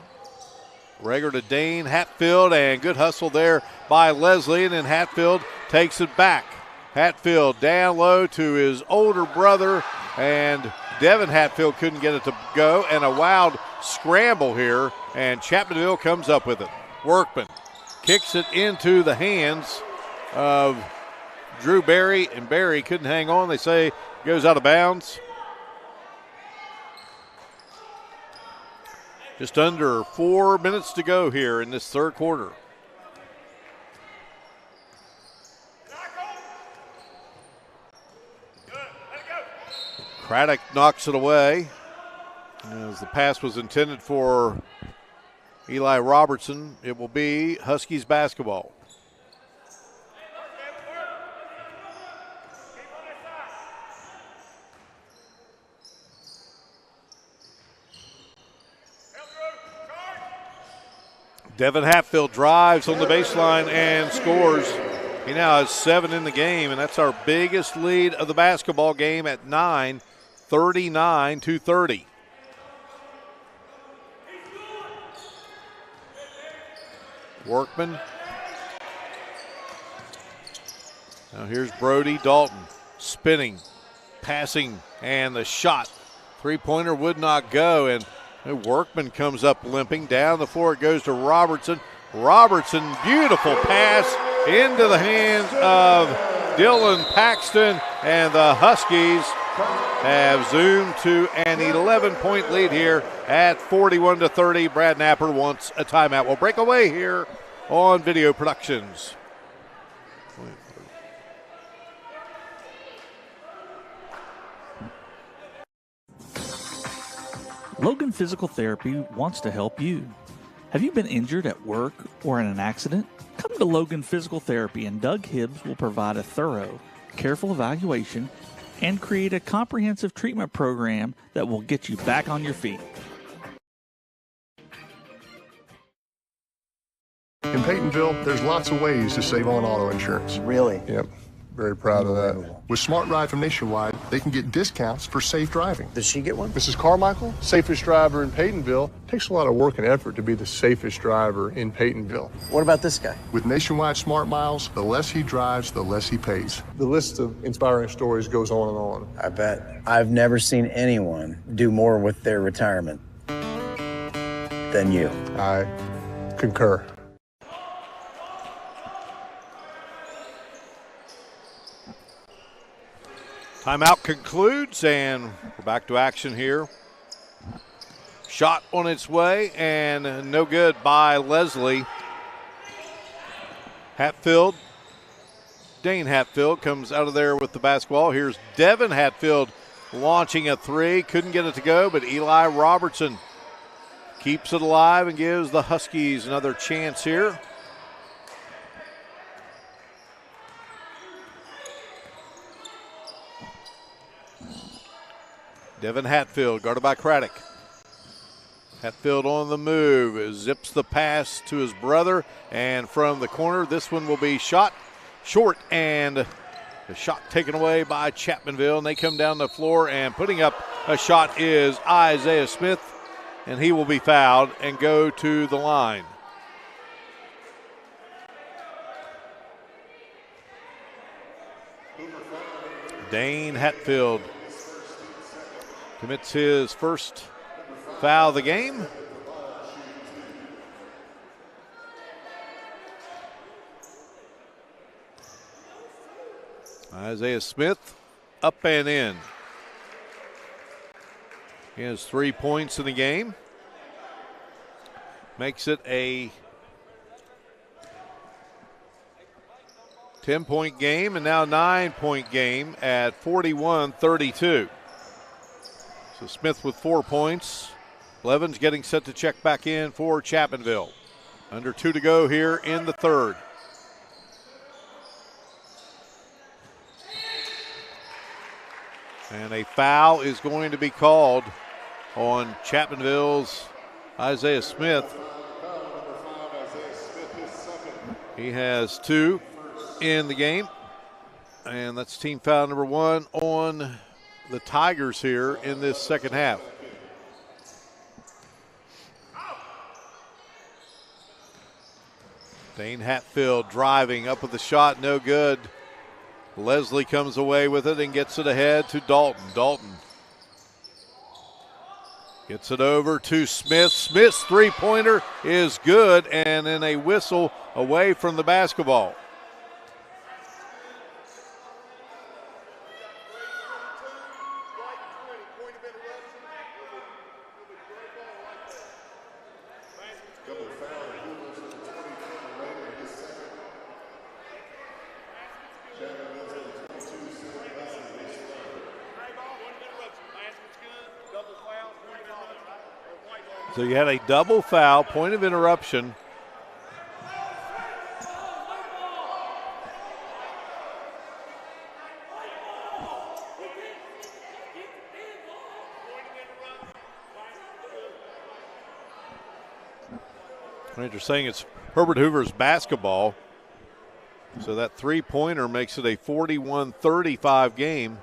Rager to Dane Hatfield, and good hustle there by Leslie, and then Hatfield takes it back. Hatfield down low to his older brother, and Devin Hatfield couldn't get it to go, and a wild scramble here, and Chapmanville comes up with it. Workman kicks it into the hands of Drew Berry, and Berry couldn't hang on. They say it goes out of bounds. Just under 4 minutes to go here in this third quarter. Craddock knocks it away as the pass was intended for Eli Robertson. It will be Huskies basketball. Devin Hatfield drives on the baseline and scores. He now has 7 in the game, and that's our biggest lead of the basketball game at 9. 39-30. Workman. Now here's Brody Dalton spinning, passing, and the shot. Three-pointer would not go, and Workman comes up limping. Down the floor it goes to Robertson. Robertson, beautiful pass into the hands of Dylan Paxton, and the Huskies have zoomed to an 11-point lead here at 41-30. Brad Napper wants a timeout. We'll break away here on Video Productions. Logan Physical Therapy wants to help you. Have you been injured at work or in an accident? Come to Logan Physical Therapy and Doug Hibbs will provide a thorough, careful evaluation and create a comprehensive treatment program that will get you back on your feet. In Peytonville, there's lots of ways to save on auto insurance. Really? Yep. Very proud of that. With Smart Ride from Nationwide, they can get discounts for safe driving. Does she get one? Mrs. Carmichael, safest driver in Peytonville, takes a lot of work and effort to be the safest driver in Peytonville. What about this guy? With Nationwide Smart Miles, the less he drives, the less he pays. The list of inspiring stories goes on and on. I bet. I've never seen anyone do more with their retirement than you. I concur. Timeout concludes, and we're back to action here. Shot on its way, and no good by Leslie. Hatfield, Dane Hatfield comes out of there with the basketball. Here's Devin Hatfield launching a three. Couldn't get it to go, but Eli Robertson keeps it alive and gives the Huskies another chance here. Devin Hatfield, guarded by Craddock. Hatfield on the move, zips the pass to his brother, and from the corner, this one will be shot short, and the shot taken away by Chapmanville, and they come down the floor, and putting up a shot is Isaiah Smith, and he will be fouled and go to the line. Dane Hatfield commits his first foul of the game. Isaiah Smith up and in. He has 3 points in the game. Makes it a 10-point game, and now 9-point game at 41-32. So Smith with 4 points. Levin's getting set to check back in for Chapmanville. Under 2 to go here in the third. And a foul is going to be called on Chapmanville's Isaiah Smith. He has 2 in the game. And that's team foul number 1 on the Tigers here in this second half. Dane Hatfield driving up with the shot, no good. Leslie comes away with it and gets it ahead to Dalton. Dalton gets it over to Smith. Smith's three-pointer is good, and then a whistle away from the basketball. So you had a double foul, point of interruption. You're saying it's Herbert Hoover's basketball. So that three-pointer makes it a 41-35 game.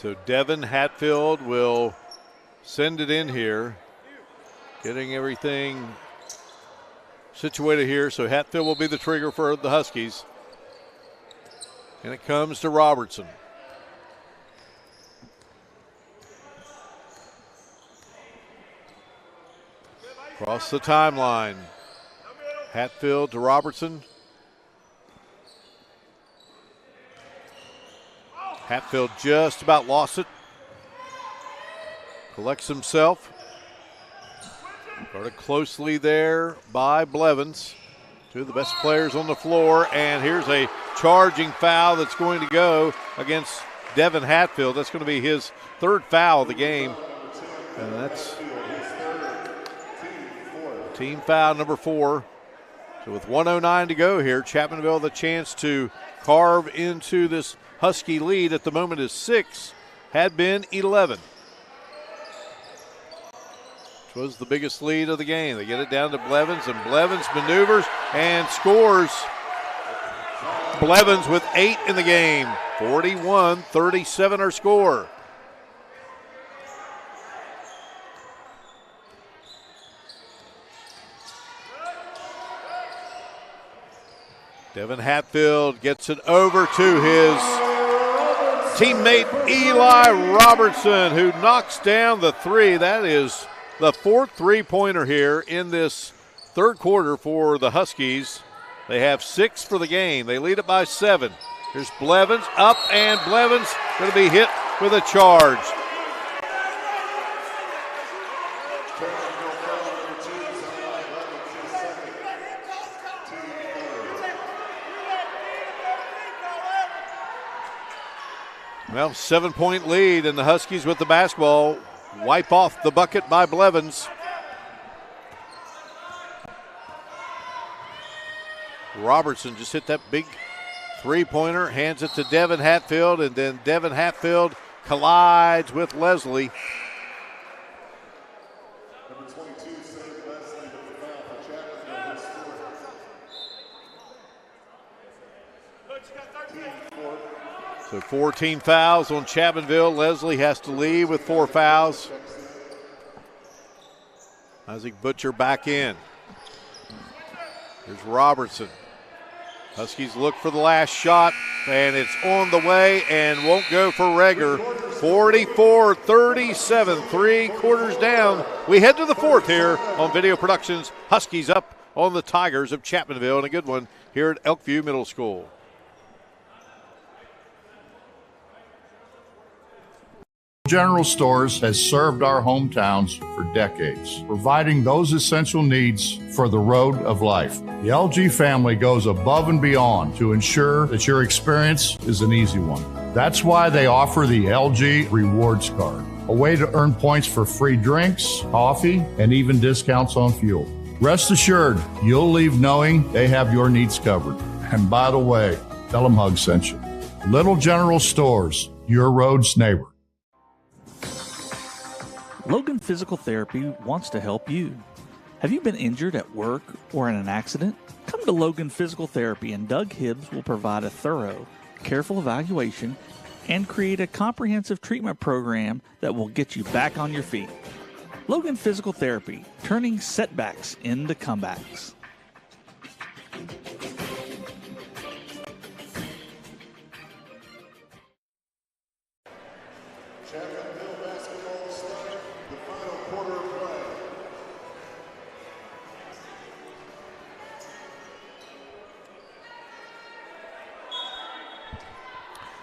So Devin Hatfield will send it in here, getting everything situated here. So Hatfield will be the trigger for the Huskies. And it comes to Robertson. Across the timeline. Hatfield to Robertson. Hatfield just about lost it. Collects himself. Guarded closely there by Blevins. Two of the best players on the floor. And here's a charging foul that's going to go against Devin Hatfield. That's going to be his third foul of the game. And that's team foul number 4. So with 1:09 to go here, Chapmanville the chance to carve into this Husky lead. At the moment is 6, had been 11. Which was the biggest lead of the game. They get it down to Blevins, and Blevins maneuvers and scores. Blevins with 8 in the game. 41-37 our score. Devin Hatfield gets it over to his teammate Eli Robertson, who knocks down the 3. That is the 4th three-pointer here in this third quarter for the Huskies. They have 6 for the game. They lead it by 7. Here's Blevins up, and Blevins going to be hit with a charge. Well, 7-point lead, and the Huskies with the basketball wipe off the bucket by Blevins. Robertson just hit that big three-pointer, hands it to Devin Hatfield, and then Devin Hatfield collides with Leslie. Number 22 saved Leslie with the foul for Chapmanville. So 14 fouls on Chapmanville. Leslie has to leave with 4 fouls. Isaac Butcher back in. Here's Robertson. Huskies look for the last shot, and it's on the way and won't go for Reger. 44-37, 3 quarters down. We head to the 4th here on Video Productions. Huskies up on the Tigers of Chapmanville, and a good one here at Elkview Middle School. General Stores has served our hometowns for decades, providing those essential needs for the road of life. The LG family goes above and beyond to ensure that your experience is an easy one. That's why they offer the LG Rewards Card, a way to earn points for free drinks, coffee, and even discounts on fuel. Rest assured, you'll leave knowing they have your needs covered. And by the way, tell them Hug sent you. Little General Stores, your road's neighbor. Logan Physical Therapy wants to help you. Have you been injured at work or in an accident? Come to Logan Physical Therapy, and Doug Hibbs will provide a thorough, careful evaluation and create a comprehensive treatment program that will get you back on your feet. Logan Physical Therapy, turning setbacks into comebacks.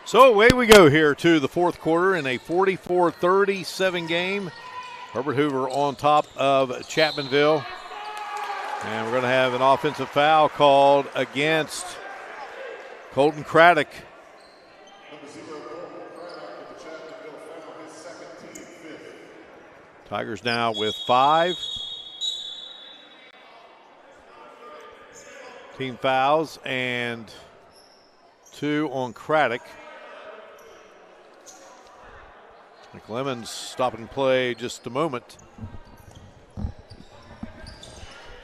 So away we go here to the 4th quarter in a 44-37 game. Herbert Hoover on top of Chapmanville. And we're going to have an offensive foul called against Colton Craddock. Tigers now with 5 team fouls and 2 on Craddock. McLemon's stopping play just a moment.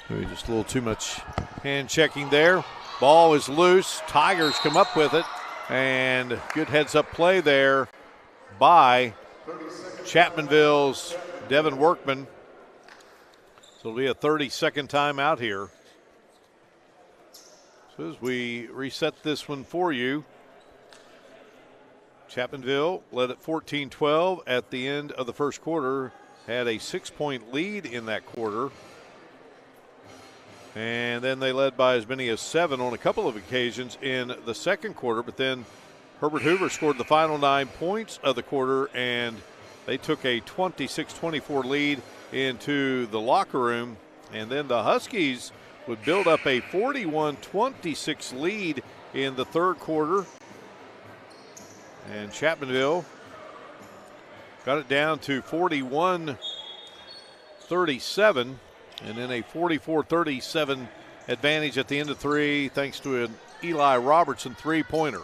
Maybe just a little too much hand checking there. Ball is loose. Tigers come up with it. And good heads up play there by Chapmanville's Devin Workman. So it'll be a 30-second timeout here. So as we reset this one for you, Chapmanville led at 14-12 at the end of the first quarter, had a 6-point lead in that quarter. And then they led by as many as 7 on a couple of occasions in the second quarter. But then Herbert Hoover scored the final 9 points of the quarter, and they took a 26-24 lead into the locker room. And then the Huskies would build up a 41-26 lead in the third quarter. And Chapmanville got it down to 41-37, and then a 44-37 advantage at the end of 3 thanks to an Eli Robertson three-pointer.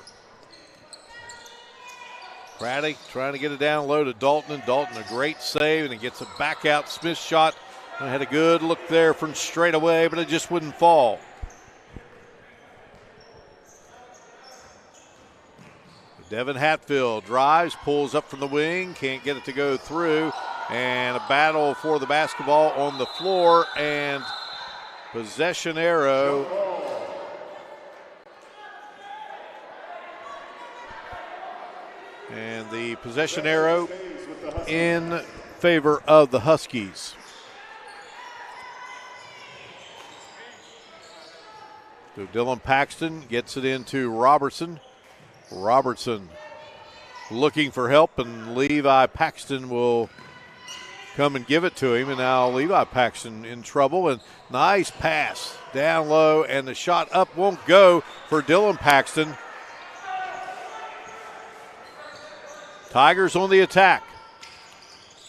Craddock trying to get it down low to Dalton, and Dalton a great save, and he gets a back out Smith shot. And had a good look there from straight away, but it just wouldn't fall. Devin Hatfield drives, pulls up from the wing, can't get it to go through, and a battle for the basketball on the floor, and possession arrow. And the possession arrow in favor of the Huskies. So Dylan Paxton gets it into Robertson. Robertson looking for help, and Levi Paxton will come and give it to him. And now Levi Paxton in trouble, and nice pass down low, and the shot up won't go for Dylan Paxton. Tigers on the attack.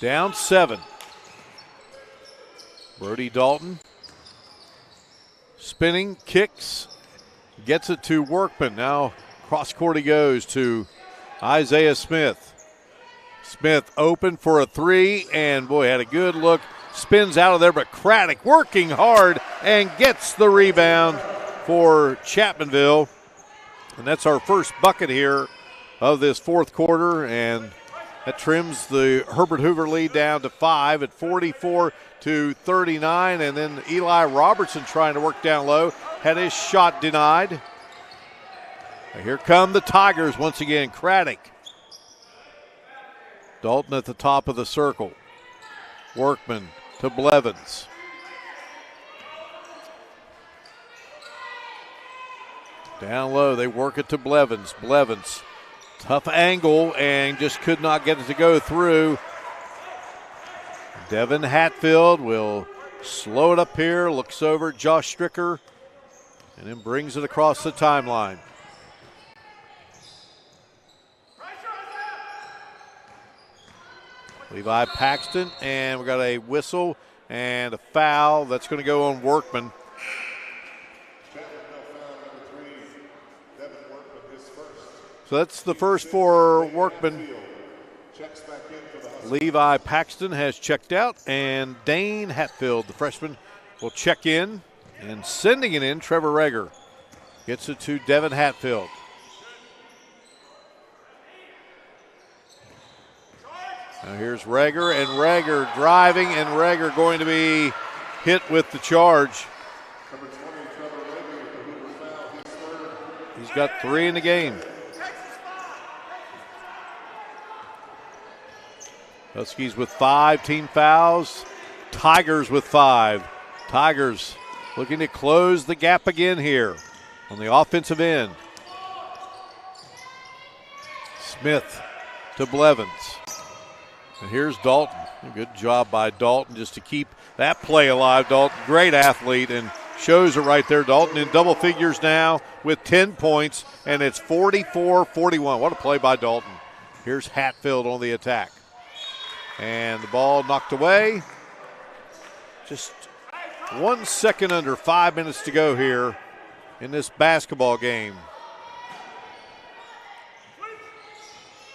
Down 7. Brody Dalton spinning, kicks, gets it to Workman. Now cross court he goes to Isaiah Smith. Smith open for a 3, and boy, had a good look. Spins out of there, but Craddock working hard and gets the rebound for Chapmanville. And that's our first bucket here of this fourth quarter, and that trims the Herbert Hoover lead down to 5 at 44-39. And then Eli Robertson trying to work down low, had his shot denied. Here come the Tigers once again. Craddock. Dalton at the top of the circle. Workman to Blevins. Down low, they work it to Blevins. Blevins, tough angle, and just could not get it to go through. Devin Hatfield will slow it up here, looks over at Josh Stricker, and then brings it across the timeline. Levi Paxton, and we got a whistle and a foul. That's going to go on Workman. So that's the first for Workman. Levi Paxton has checked out, and Dane Hatfield, the freshman, will check in. And sending it in, Trevor Rager gets it to Devin Hatfield. Now here's Rager, and Rager driving, and Rager going to be hit with the charge. He's got 3 in the game. Huskies with 5 team fouls. Tigers with 5. Tigers looking to close the gap again here on the offensive end. Smith to Blevins. And here's Dalton. A good job by Dalton just to keep that play alive. Dalton, great athlete, and shows it right there. Dalton in double figures now with 10 points, and it's 44-41. What a play by Dalton. Here's Hatfield on the attack. And the ball knocked away. Just 1 second under 5 minutes to go here in this basketball game.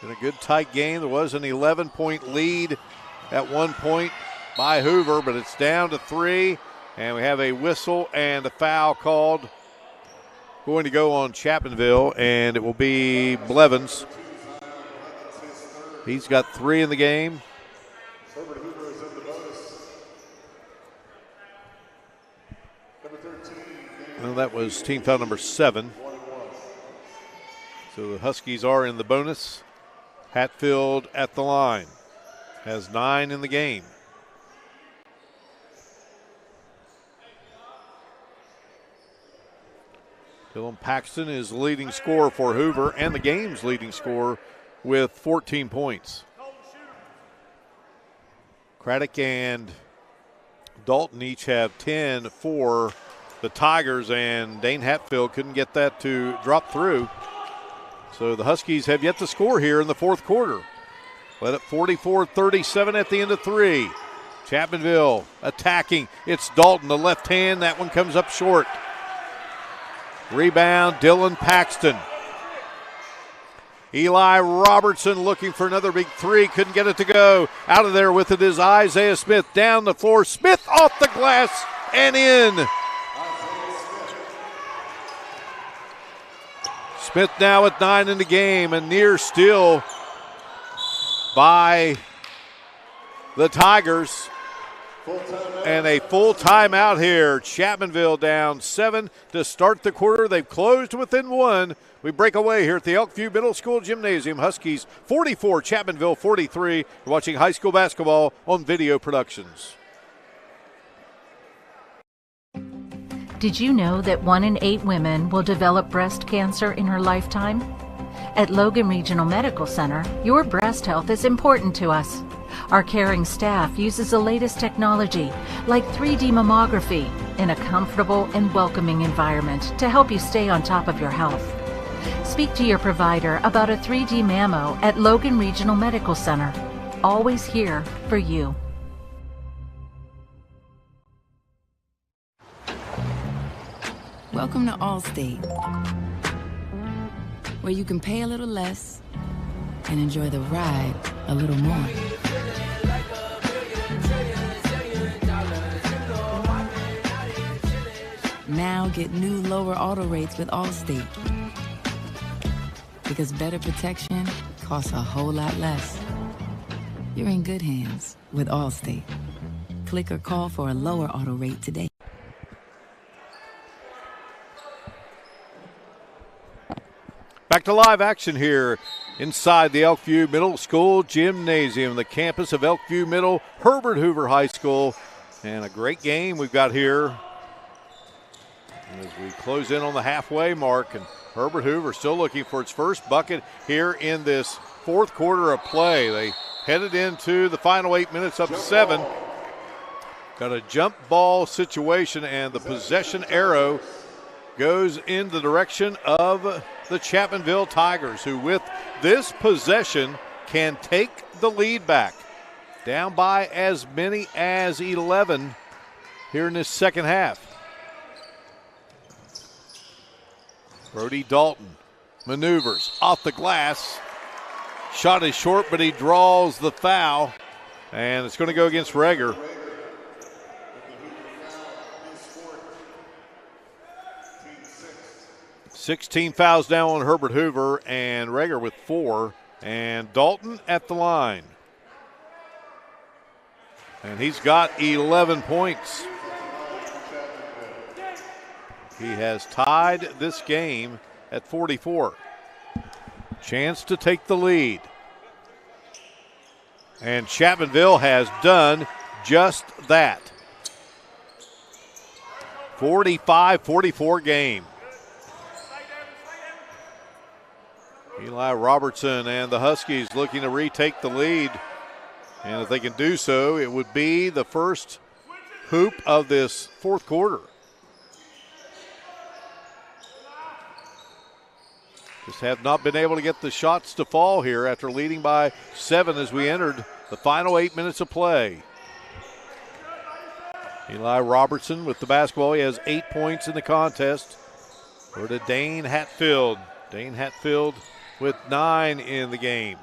Been a good tight game. There was an 11-point lead at one point by Hoover, but it's down to 3, and we have a whistle and a foul called. Going to go on Chapmanville, and it will be Blevins. He's got 3 in the game. Herbert Hoover is in the bonus. Number 13. Well, that was team foul number 7. So the Huskies are in the bonus. Hatfield at the line. Has 9 in the game. Dylan Paxton is the leading scorer for Hoover and the game's leading scorer with 14 points. Craddock and Dalton each have 10 for the Tigers, and Dane Hatfield couldn't get that to drop through. So the Huskies have yet to score here in the fourth quarter. Led at 44-37 at the end of 3. Chapmanville attacking. It's Dalton, the left hand. That one comes up short. Rebound, Dylan Paxton. Eli Robertson looking for another big 3. Couldn't get it to go. Out of there with it is Isaiah Smith. Down the floor. Smith off the glass and in. Smith now at 9 in the game, and near steal by the Tigers. And a full timeout here. Chapmanville down 7 to start the quarter. They've closed within 1. We break away here at the Elkview Middle School Gymnasium. Huskies 44, Chapmanville 43. You're watching high school basketball on Video Productions. Did you know that 1 in 8 women will develop breast cancer in her lifetime? At Logan Regional Medical Center, your breast health is important to us. Our caring staff uses the latest technology, like 3D mammography, in a comfortable and welcoming environment to help you stay on top of your health. Speak to your provider about a 3D mammo at Logan Regional Medical Center. Always here for you. Welcome to Allstate, where you can pay a little less and enjoy the ride a little more. Now get new lower auto rates with Allstate, because better protection costs a whole lot less. You're in good hands with Allstate. Click or call for a lower auto rate today. Back to live action here inside the Elkview Middle School Gymnasium, the campus of Elkview Middle, Herbert Hoover High School. And a great game we've got here as we close in on the halfway mark. And Herbert Hoover still looking for its first bucket here in this fourth quarter of play. They headed into the final 8 minutes up 7. Got a jump ball situation, and the possession arrow goes in the direction of the Chapmanville Tigers, who with this possession can take the lead back. Down by as many as 11 here in this second half. Brody Dalton maneuvers off the glass. Shot is short, but he draws the foul, and it's going to go against Reger. 16 fouls now on Herbert Hoover, and Reger with 4, and Dalton at the line. And he's got 11 points. He has tied this game at 44. Chance to take the lead. And Chapmanville has done just that. 45-44 game. Eli Robertson and the Huskies looking to retake the lead. And if they can do so, it would be the first hoop of this fourth quarter. Just have not been able to get the shots to fall here after leading by 7 as we entered the final 8 minutes of play. Eli Robertson with the basketball. He has 8 points in the contest. Over to Dane Hatfield. Dane Hatfield with 9 in the game.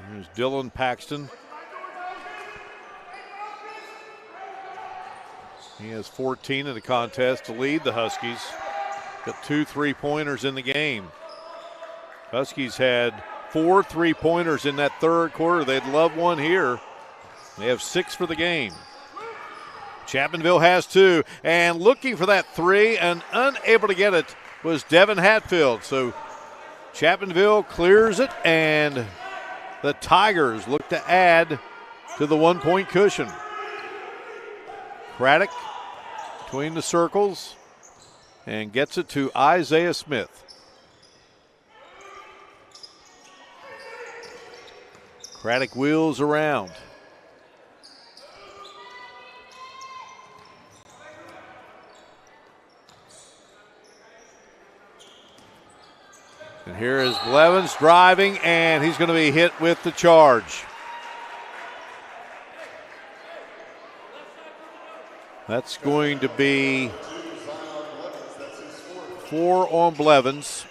Here's Dylan Paxton. He has 14 in the contest to lead the Huskies. Got 2 3-pointers in the game. Huskies had 4 3-pointers in that third quarter. They'd love one here. They have 6 for the game. Chapmanville has 2, and looking for that 3 and unable to get it was Devin Hatfield. So Chapmanville clears it, and the Tigers look to add to the 1-point cushion. Craddock between the circles and gets it to Isaiah Smith. Craddock wheels around. And here is Blevins driving, and he's going to be hit with the charge. That's going to be 4 on Blevins.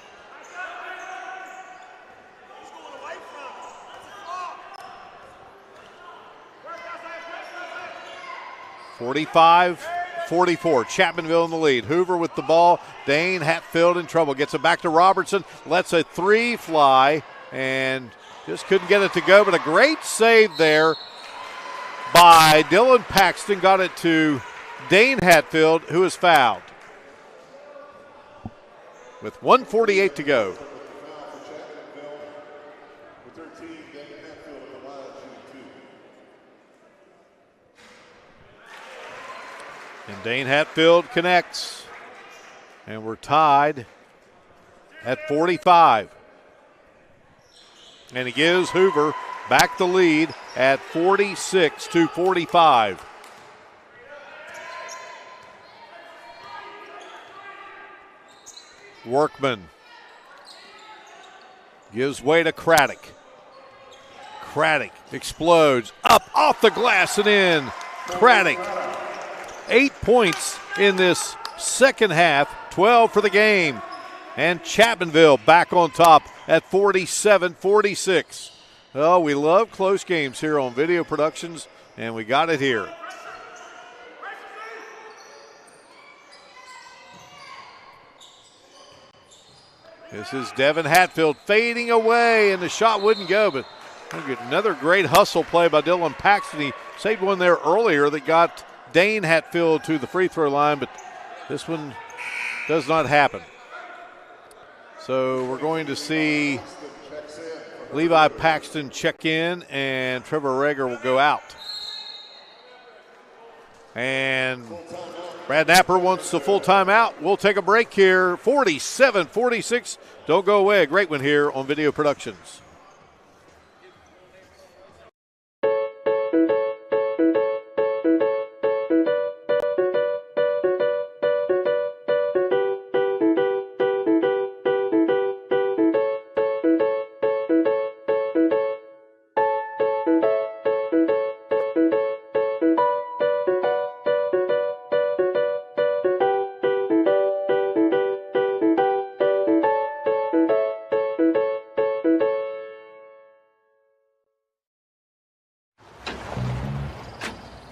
(45-44). Chapmanville in the lead. Hoover with the ball. Dane Hatfield in trouble. Gets it back to Robertson. Lets a 3 fly and just couldn't get it to go. But a great save there by Dylan Paxton. Got it to Dane Hatfield, who is fouled. With 1:48 to go. And Dane Hatfield connects. And we're tied at 45. And he gives Hoover back the lead at 46-45. Workman gives way to Craddock. Craddock explodes up off the glass and in. Craddock, 8 points in this second half, 12 for the game. And Chapmanville back on top at 47-46. Oh, we love close games here on Video Productions, and we got it here. This is Devin Hatfield fading away, and the shot wouldn't go, but another great hustle play by Dylan Paxton. He saved one there earlier that got Dane Hatfield to the free throw line, but this one does not happen. So we're going to see Levi Paxton check in, and Trevor Rager will go out. And Brad Napper wants the full timeout. We'll take a break here. 47-46. Don't go away. A great one here on Video Productions.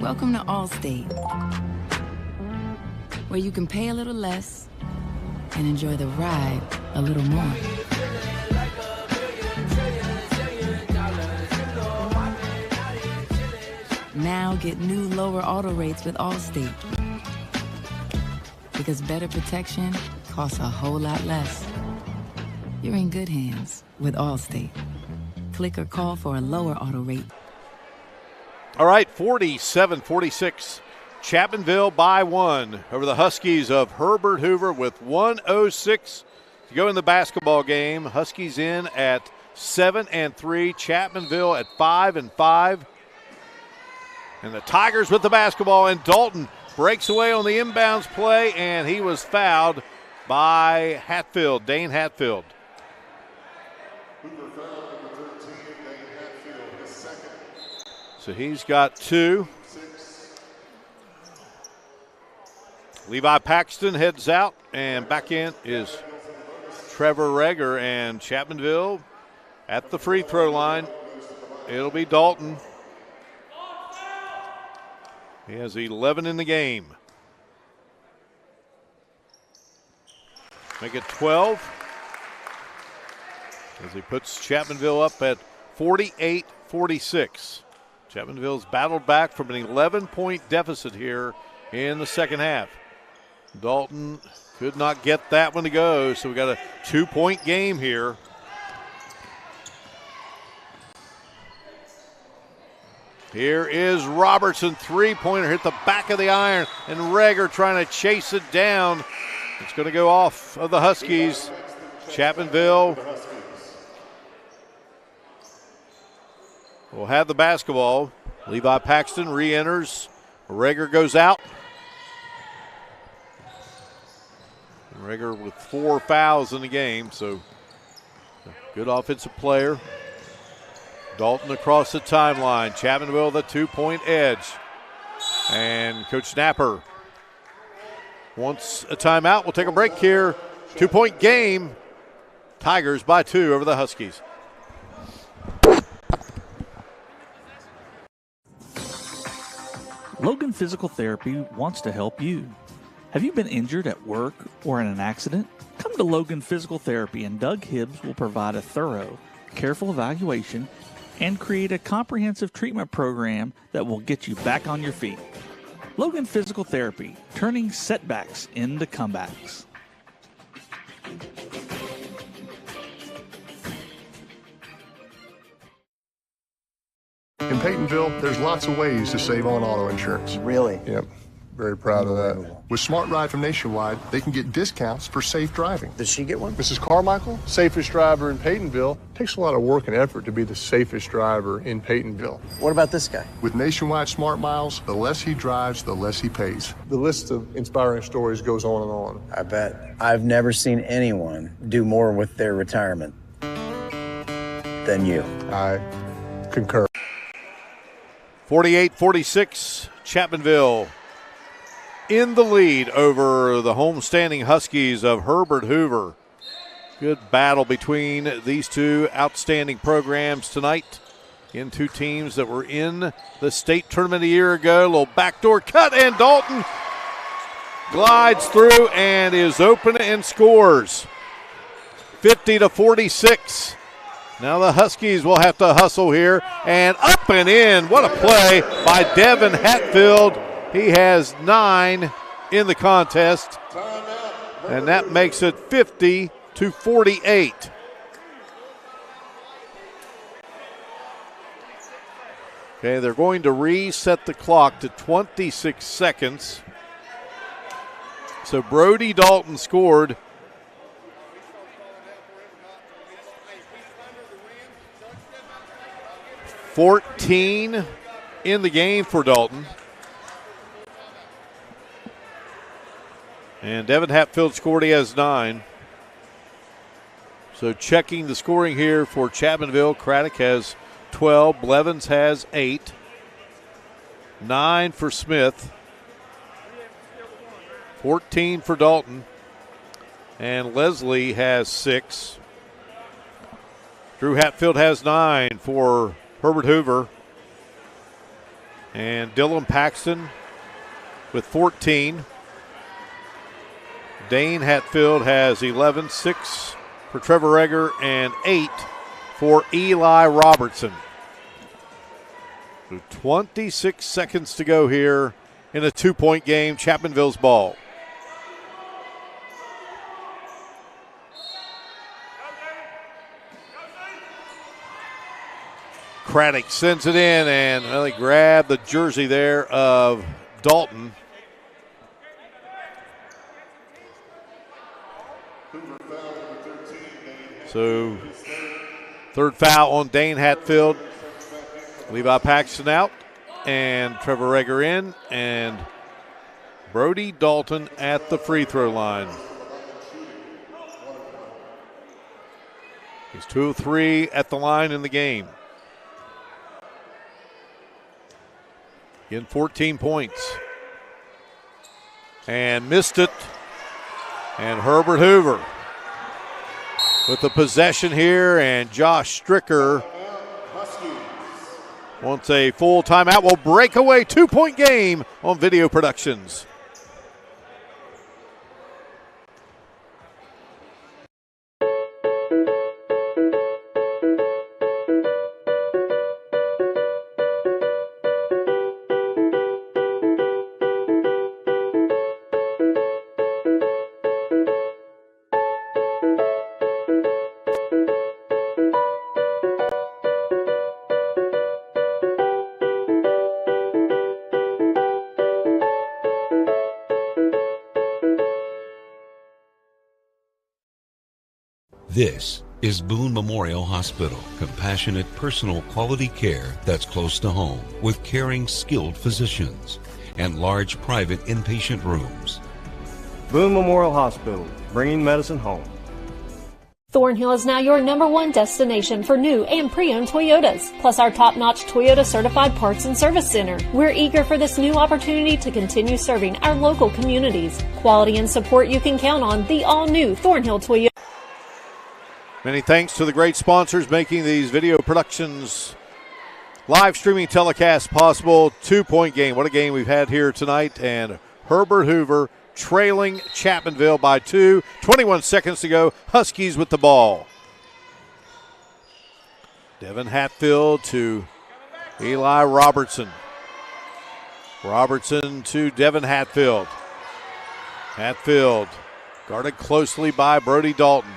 Welcome to Allstate, where you can pay a little less and enjoy the ride a little more. Now get new lower auto rates with Allstate, because better protection costs a whole lot less. You're in good hands with Allstate. Click or call for a lower auto rate. All right, 47-46. Chapmanville by 1 over the Huskies of Herbert Hoover with 1:06 to go in the basketball game. Huskies in at 7-3. Chapmanville at 5-5. And the Tigers with the basketball, and Dalton breaks away on the inbounds play, and he was fouled by Hatfield, Dane Hatfield. So he's got 2. Levi Paxton heads out, and back in is Trevor Rager, and Chapmanville at the free throw line. It'll be Dalton. He has 11 in the game. Make it 12. as he puts Chapmanville up at 48-46. Chapmanville's battled back from an 11-point deficit here in the second half. Dalton could not get that one to go, so we got a 2-point game here. Here is Robertson, three-pointer, hit the back of the iron, and Reger trying to chase it down. It's going to go off of the Huskies. Chapmanville will have the basketball. Levi Paxton re-enters. Reger goes out. Reger with 4 fouls in the game, so good offensive player. Dalton across the timeline. Chapmanville the 2-point edge. And Coach Napper wants a timeout. We'll take a break here. 2-point game. Tigers by 2 over the Huskies. Logan Physical Therapy wants to help you. Have you been injured at work or in an accident? Come to Logan Physical Therapy and Doug Hibbs will provide a thorough, careful evaluation and create a comprehensive treatment program that will get you back on your feet. Logan Physical Therapy, turning setbacks into comebacks. In Peytonville, there's lots of ways to save on auto insurance. Really? Yep. Very proud of that. With Smart Ride from Nationwide, they can get discounts for safe driving. Does she get one? Mrs. Carmichael, safest driver in Peytonville. Takes a lot of work and effort to be the safest driver in Peytonville. What about this guy? With Nationwide Smart Miles, the less he drives, the less he pays. The list of inspiring stories goes on and on. I bet. I've never seen anyone do more with their retirement than you. I concur. 48-46, Chapmanville in the lead over the homestanding Huskies of Herbert Hoover. Good battle between these two outstanding programs tonight. In two teams that were in the state tournament a year ago. A little backdoor cut, and Dalton glides through and is open and scores. 50-46. Now the Huskies will have to hustle here, and up and in. What a play by Devin Hatfield. He has 9 in the contest, and that makes it 50-48. Okay, they're going to reset the clock to 26 seconds. So Brody Dalton scored. $14 in the game for Dalton. And Devin Hatfield scored. He has 9. So checking the scoring here for Chapmanville, Craddock has 12. Blevins has 8. 9 for Smith. 14 for Dalton. And Leslie has 6. Drew Hatfield has 9 for Herbert Hoover. And Dylan Paxton with 14. Dane Hatfield has 11, 6 for Trevor Reger, and 8 for Eli Robertson. So 26 seconds to go here in a 2-point game. Chapmanville's ball. Craddock sends it in, and they grab the jersey there of Dalton. So, third foul on Dane Hatfield. Levi Paxton out, and Trevor Reger in, and Brody Dalton at the free throw line. He's 2 of 3 at the line in the game. In 14 points. And missed it. And Herbert Hoover with the possession here, and Josh Stricker wants a full timeout. Will break away. 2-point game on Video Productions. This is Boone Memorial Hospital. Compassionate, personal, quality care that's close to home with caring, skilled physicians and large private inpatient rooms. Boone Memorial Hospital, bringing medicine home. Thornhill is now your #1 destination for new and pre-owned Toyotas, plus our top-notch Toyota certified parts and service center. We're eager for this new opportunity to continue serving our local communities. Quality and support you can count on. The all-new Thornhill Toyota. Many thanks to the great sponsors making these video productions, live streaming telecasts possible. 2-point game. What a game we've had here tonight. And Herbert Hoover trailing Chapmanville by 2. 21 seconds to go. Huskies with the ball. Devin Hatfield to Eli Robertson. Robertson to Devin Hatfield. Hatfield guarded closely by Brody Dalton.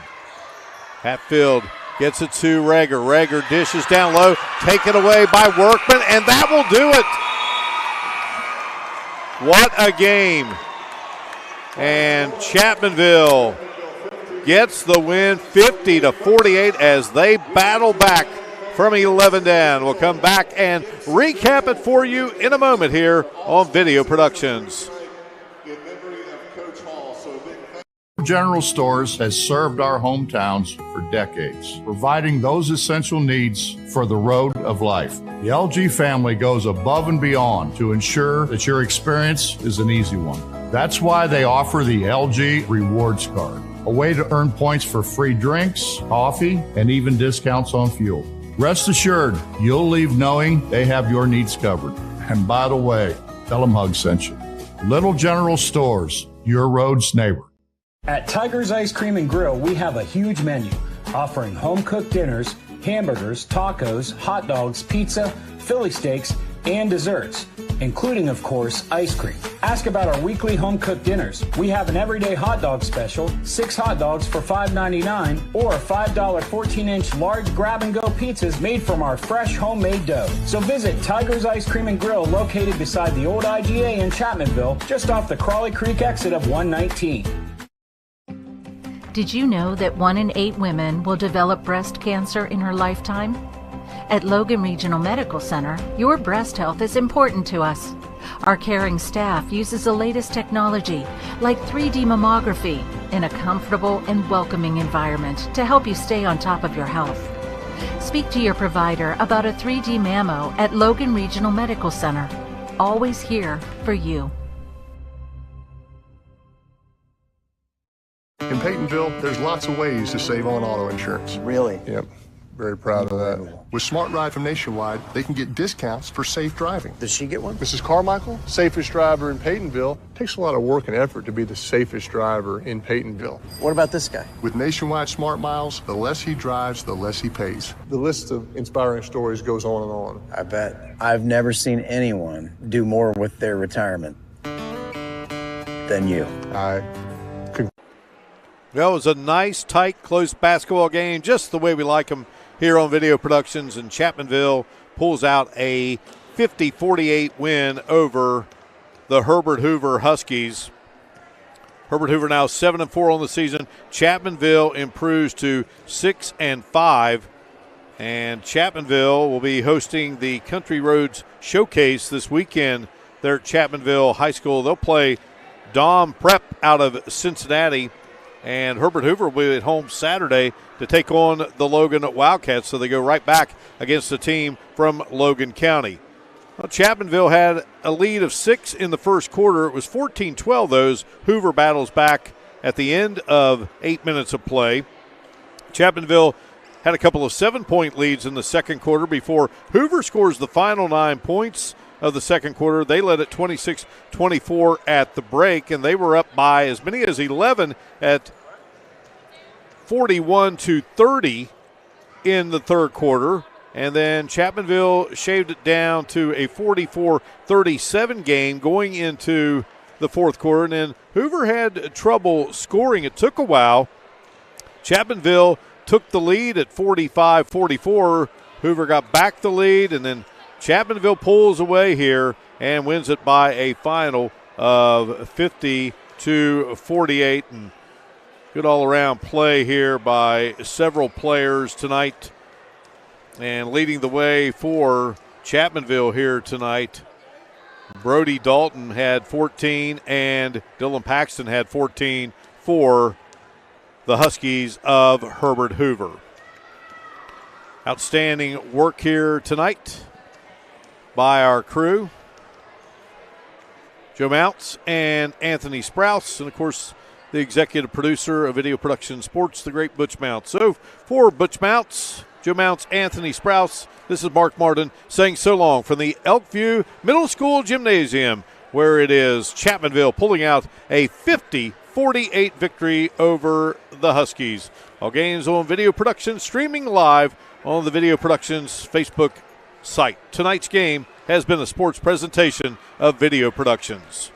Hatfield gets it to Rager. Rager dishes down low, taken away by Workman, and that will do it. What a game. And Chapmanville gets the win 50-48 as they battle back from 11 down. We'll come back and recap it for you in a moment here on Video Productions. General Stores has served our hometowns for decades, providing those essential needs for the road of life. The LG family goes above and beyond to ensure that your experience is an easy one. That's why they offer the LG Rewards Card, a way to earn points for free drinks, coffee, and even discounts on fuel. Rest assured, you'll leave knowing they have your needs covered. And by the way, tell them Hug sent you. Little General Stores, your road's neighbor. At Tiger's Ice Cream and Grill, we have a huge menu offering home-cooked dinners, hamburgers, tacos, hot dogs, pizza, Philly steaks, and desserts, including, of course, ice cream. Ask about our weekly home-cooked dinners. We have an everyday hot dog special, 6 hot dogs for $5.99, or $5 14-inch large grab-and-go pizzas made from our fresh homemade dough. So visit Tiger's Ice Cream and Grill, located beside the old IGA in Chapmanville, just off the Crawley Creek exit of 119. Did you know that 1 in 8 women will develop breast cancer in her lifetime? At Logan Regional Medical Center, your breast health is important to us. Our caring staff uses the latest technology, like 3D mammography, in a comfortable and welcoming environment to help you stay on top of your health. Speak to your provider about a 3D mammo at Logan Regional Medical Center. Always here for you. In Peytonville, there's lots of ways to save on auto insurance. Really? Yep. Very proud of that. With Smart Ride from Nationwide, they can get discounts for safe driving. Does she get one? Mrs. Carmichael, safest driver in Peytonville. Takes a lot of work and effort to be the safest driver in Peytonville. What about this guy? With Nationwide Smart Miles, the less he drives, the less he pays. The list of inspiring stories goes on and on. I bet. I've never seen anyone do more with their retirement than you. Well, it was a nice, tight, close basketball game, just the way we like them here on Video Productions. And Chapmanville pulls out a 50-48 win over the Herbert Hoover Huskies. Herbert Hoover now 7-4 on the season. Chapmanville improves to 6-5. And Chapmanville will be hosting the Country Roads Showcase this weekend there at Chapmanville High School. They'll play Dom Prep out of Cincinnati. And Herbert Hoover will be at home Saturday to take on the Logan Wildcats, so they go right back against the team from Logan County. Well, Chapmanville had a lead of 6 in the first quarter. It was 14-12, those. Hoover battles back at the end of 8 minutes of play. Chapmanville had a couple of 7-point leads in the second quarter before Hoover scores the final 9 points of the second quarter. They led at 26-24 at the break, and they were up by as many as 11 at 41-30 in the third quarter. And then Chapmanville shaved it down to a 44-37 game going into the fourth quarter. And then Hoover had trouble scoring. It took a while. Chapmanville took the lead at 45-44. Hoover got back the lead, and then Chapmanville pulls away here and wins it by a final of 50-48. And Good all-around play here by several players tonight. And leading the way for Chapmanville here tonight, Brody Dalton had 14 and Dylan Paxton had 14 for the Huskies of Herbert Hoover. Outstanding work here tonight by our crew. Joe Mounts and Anthony Sprouse, and of course the executive producer of Video Production Sports, the great Butch Mounts. So for Butch Mounts, Joe Mounts, Anthony Sprouse, this is Mark Martin saying so long from the Elkview Middle School Gymnasium, where it is Chapmanville pulling out a 50-48 victory over the Huskies. All games on Video Production, streaming live on the Video Productions Facebook site. Tonight's game has been a sports presentation of Video Productions.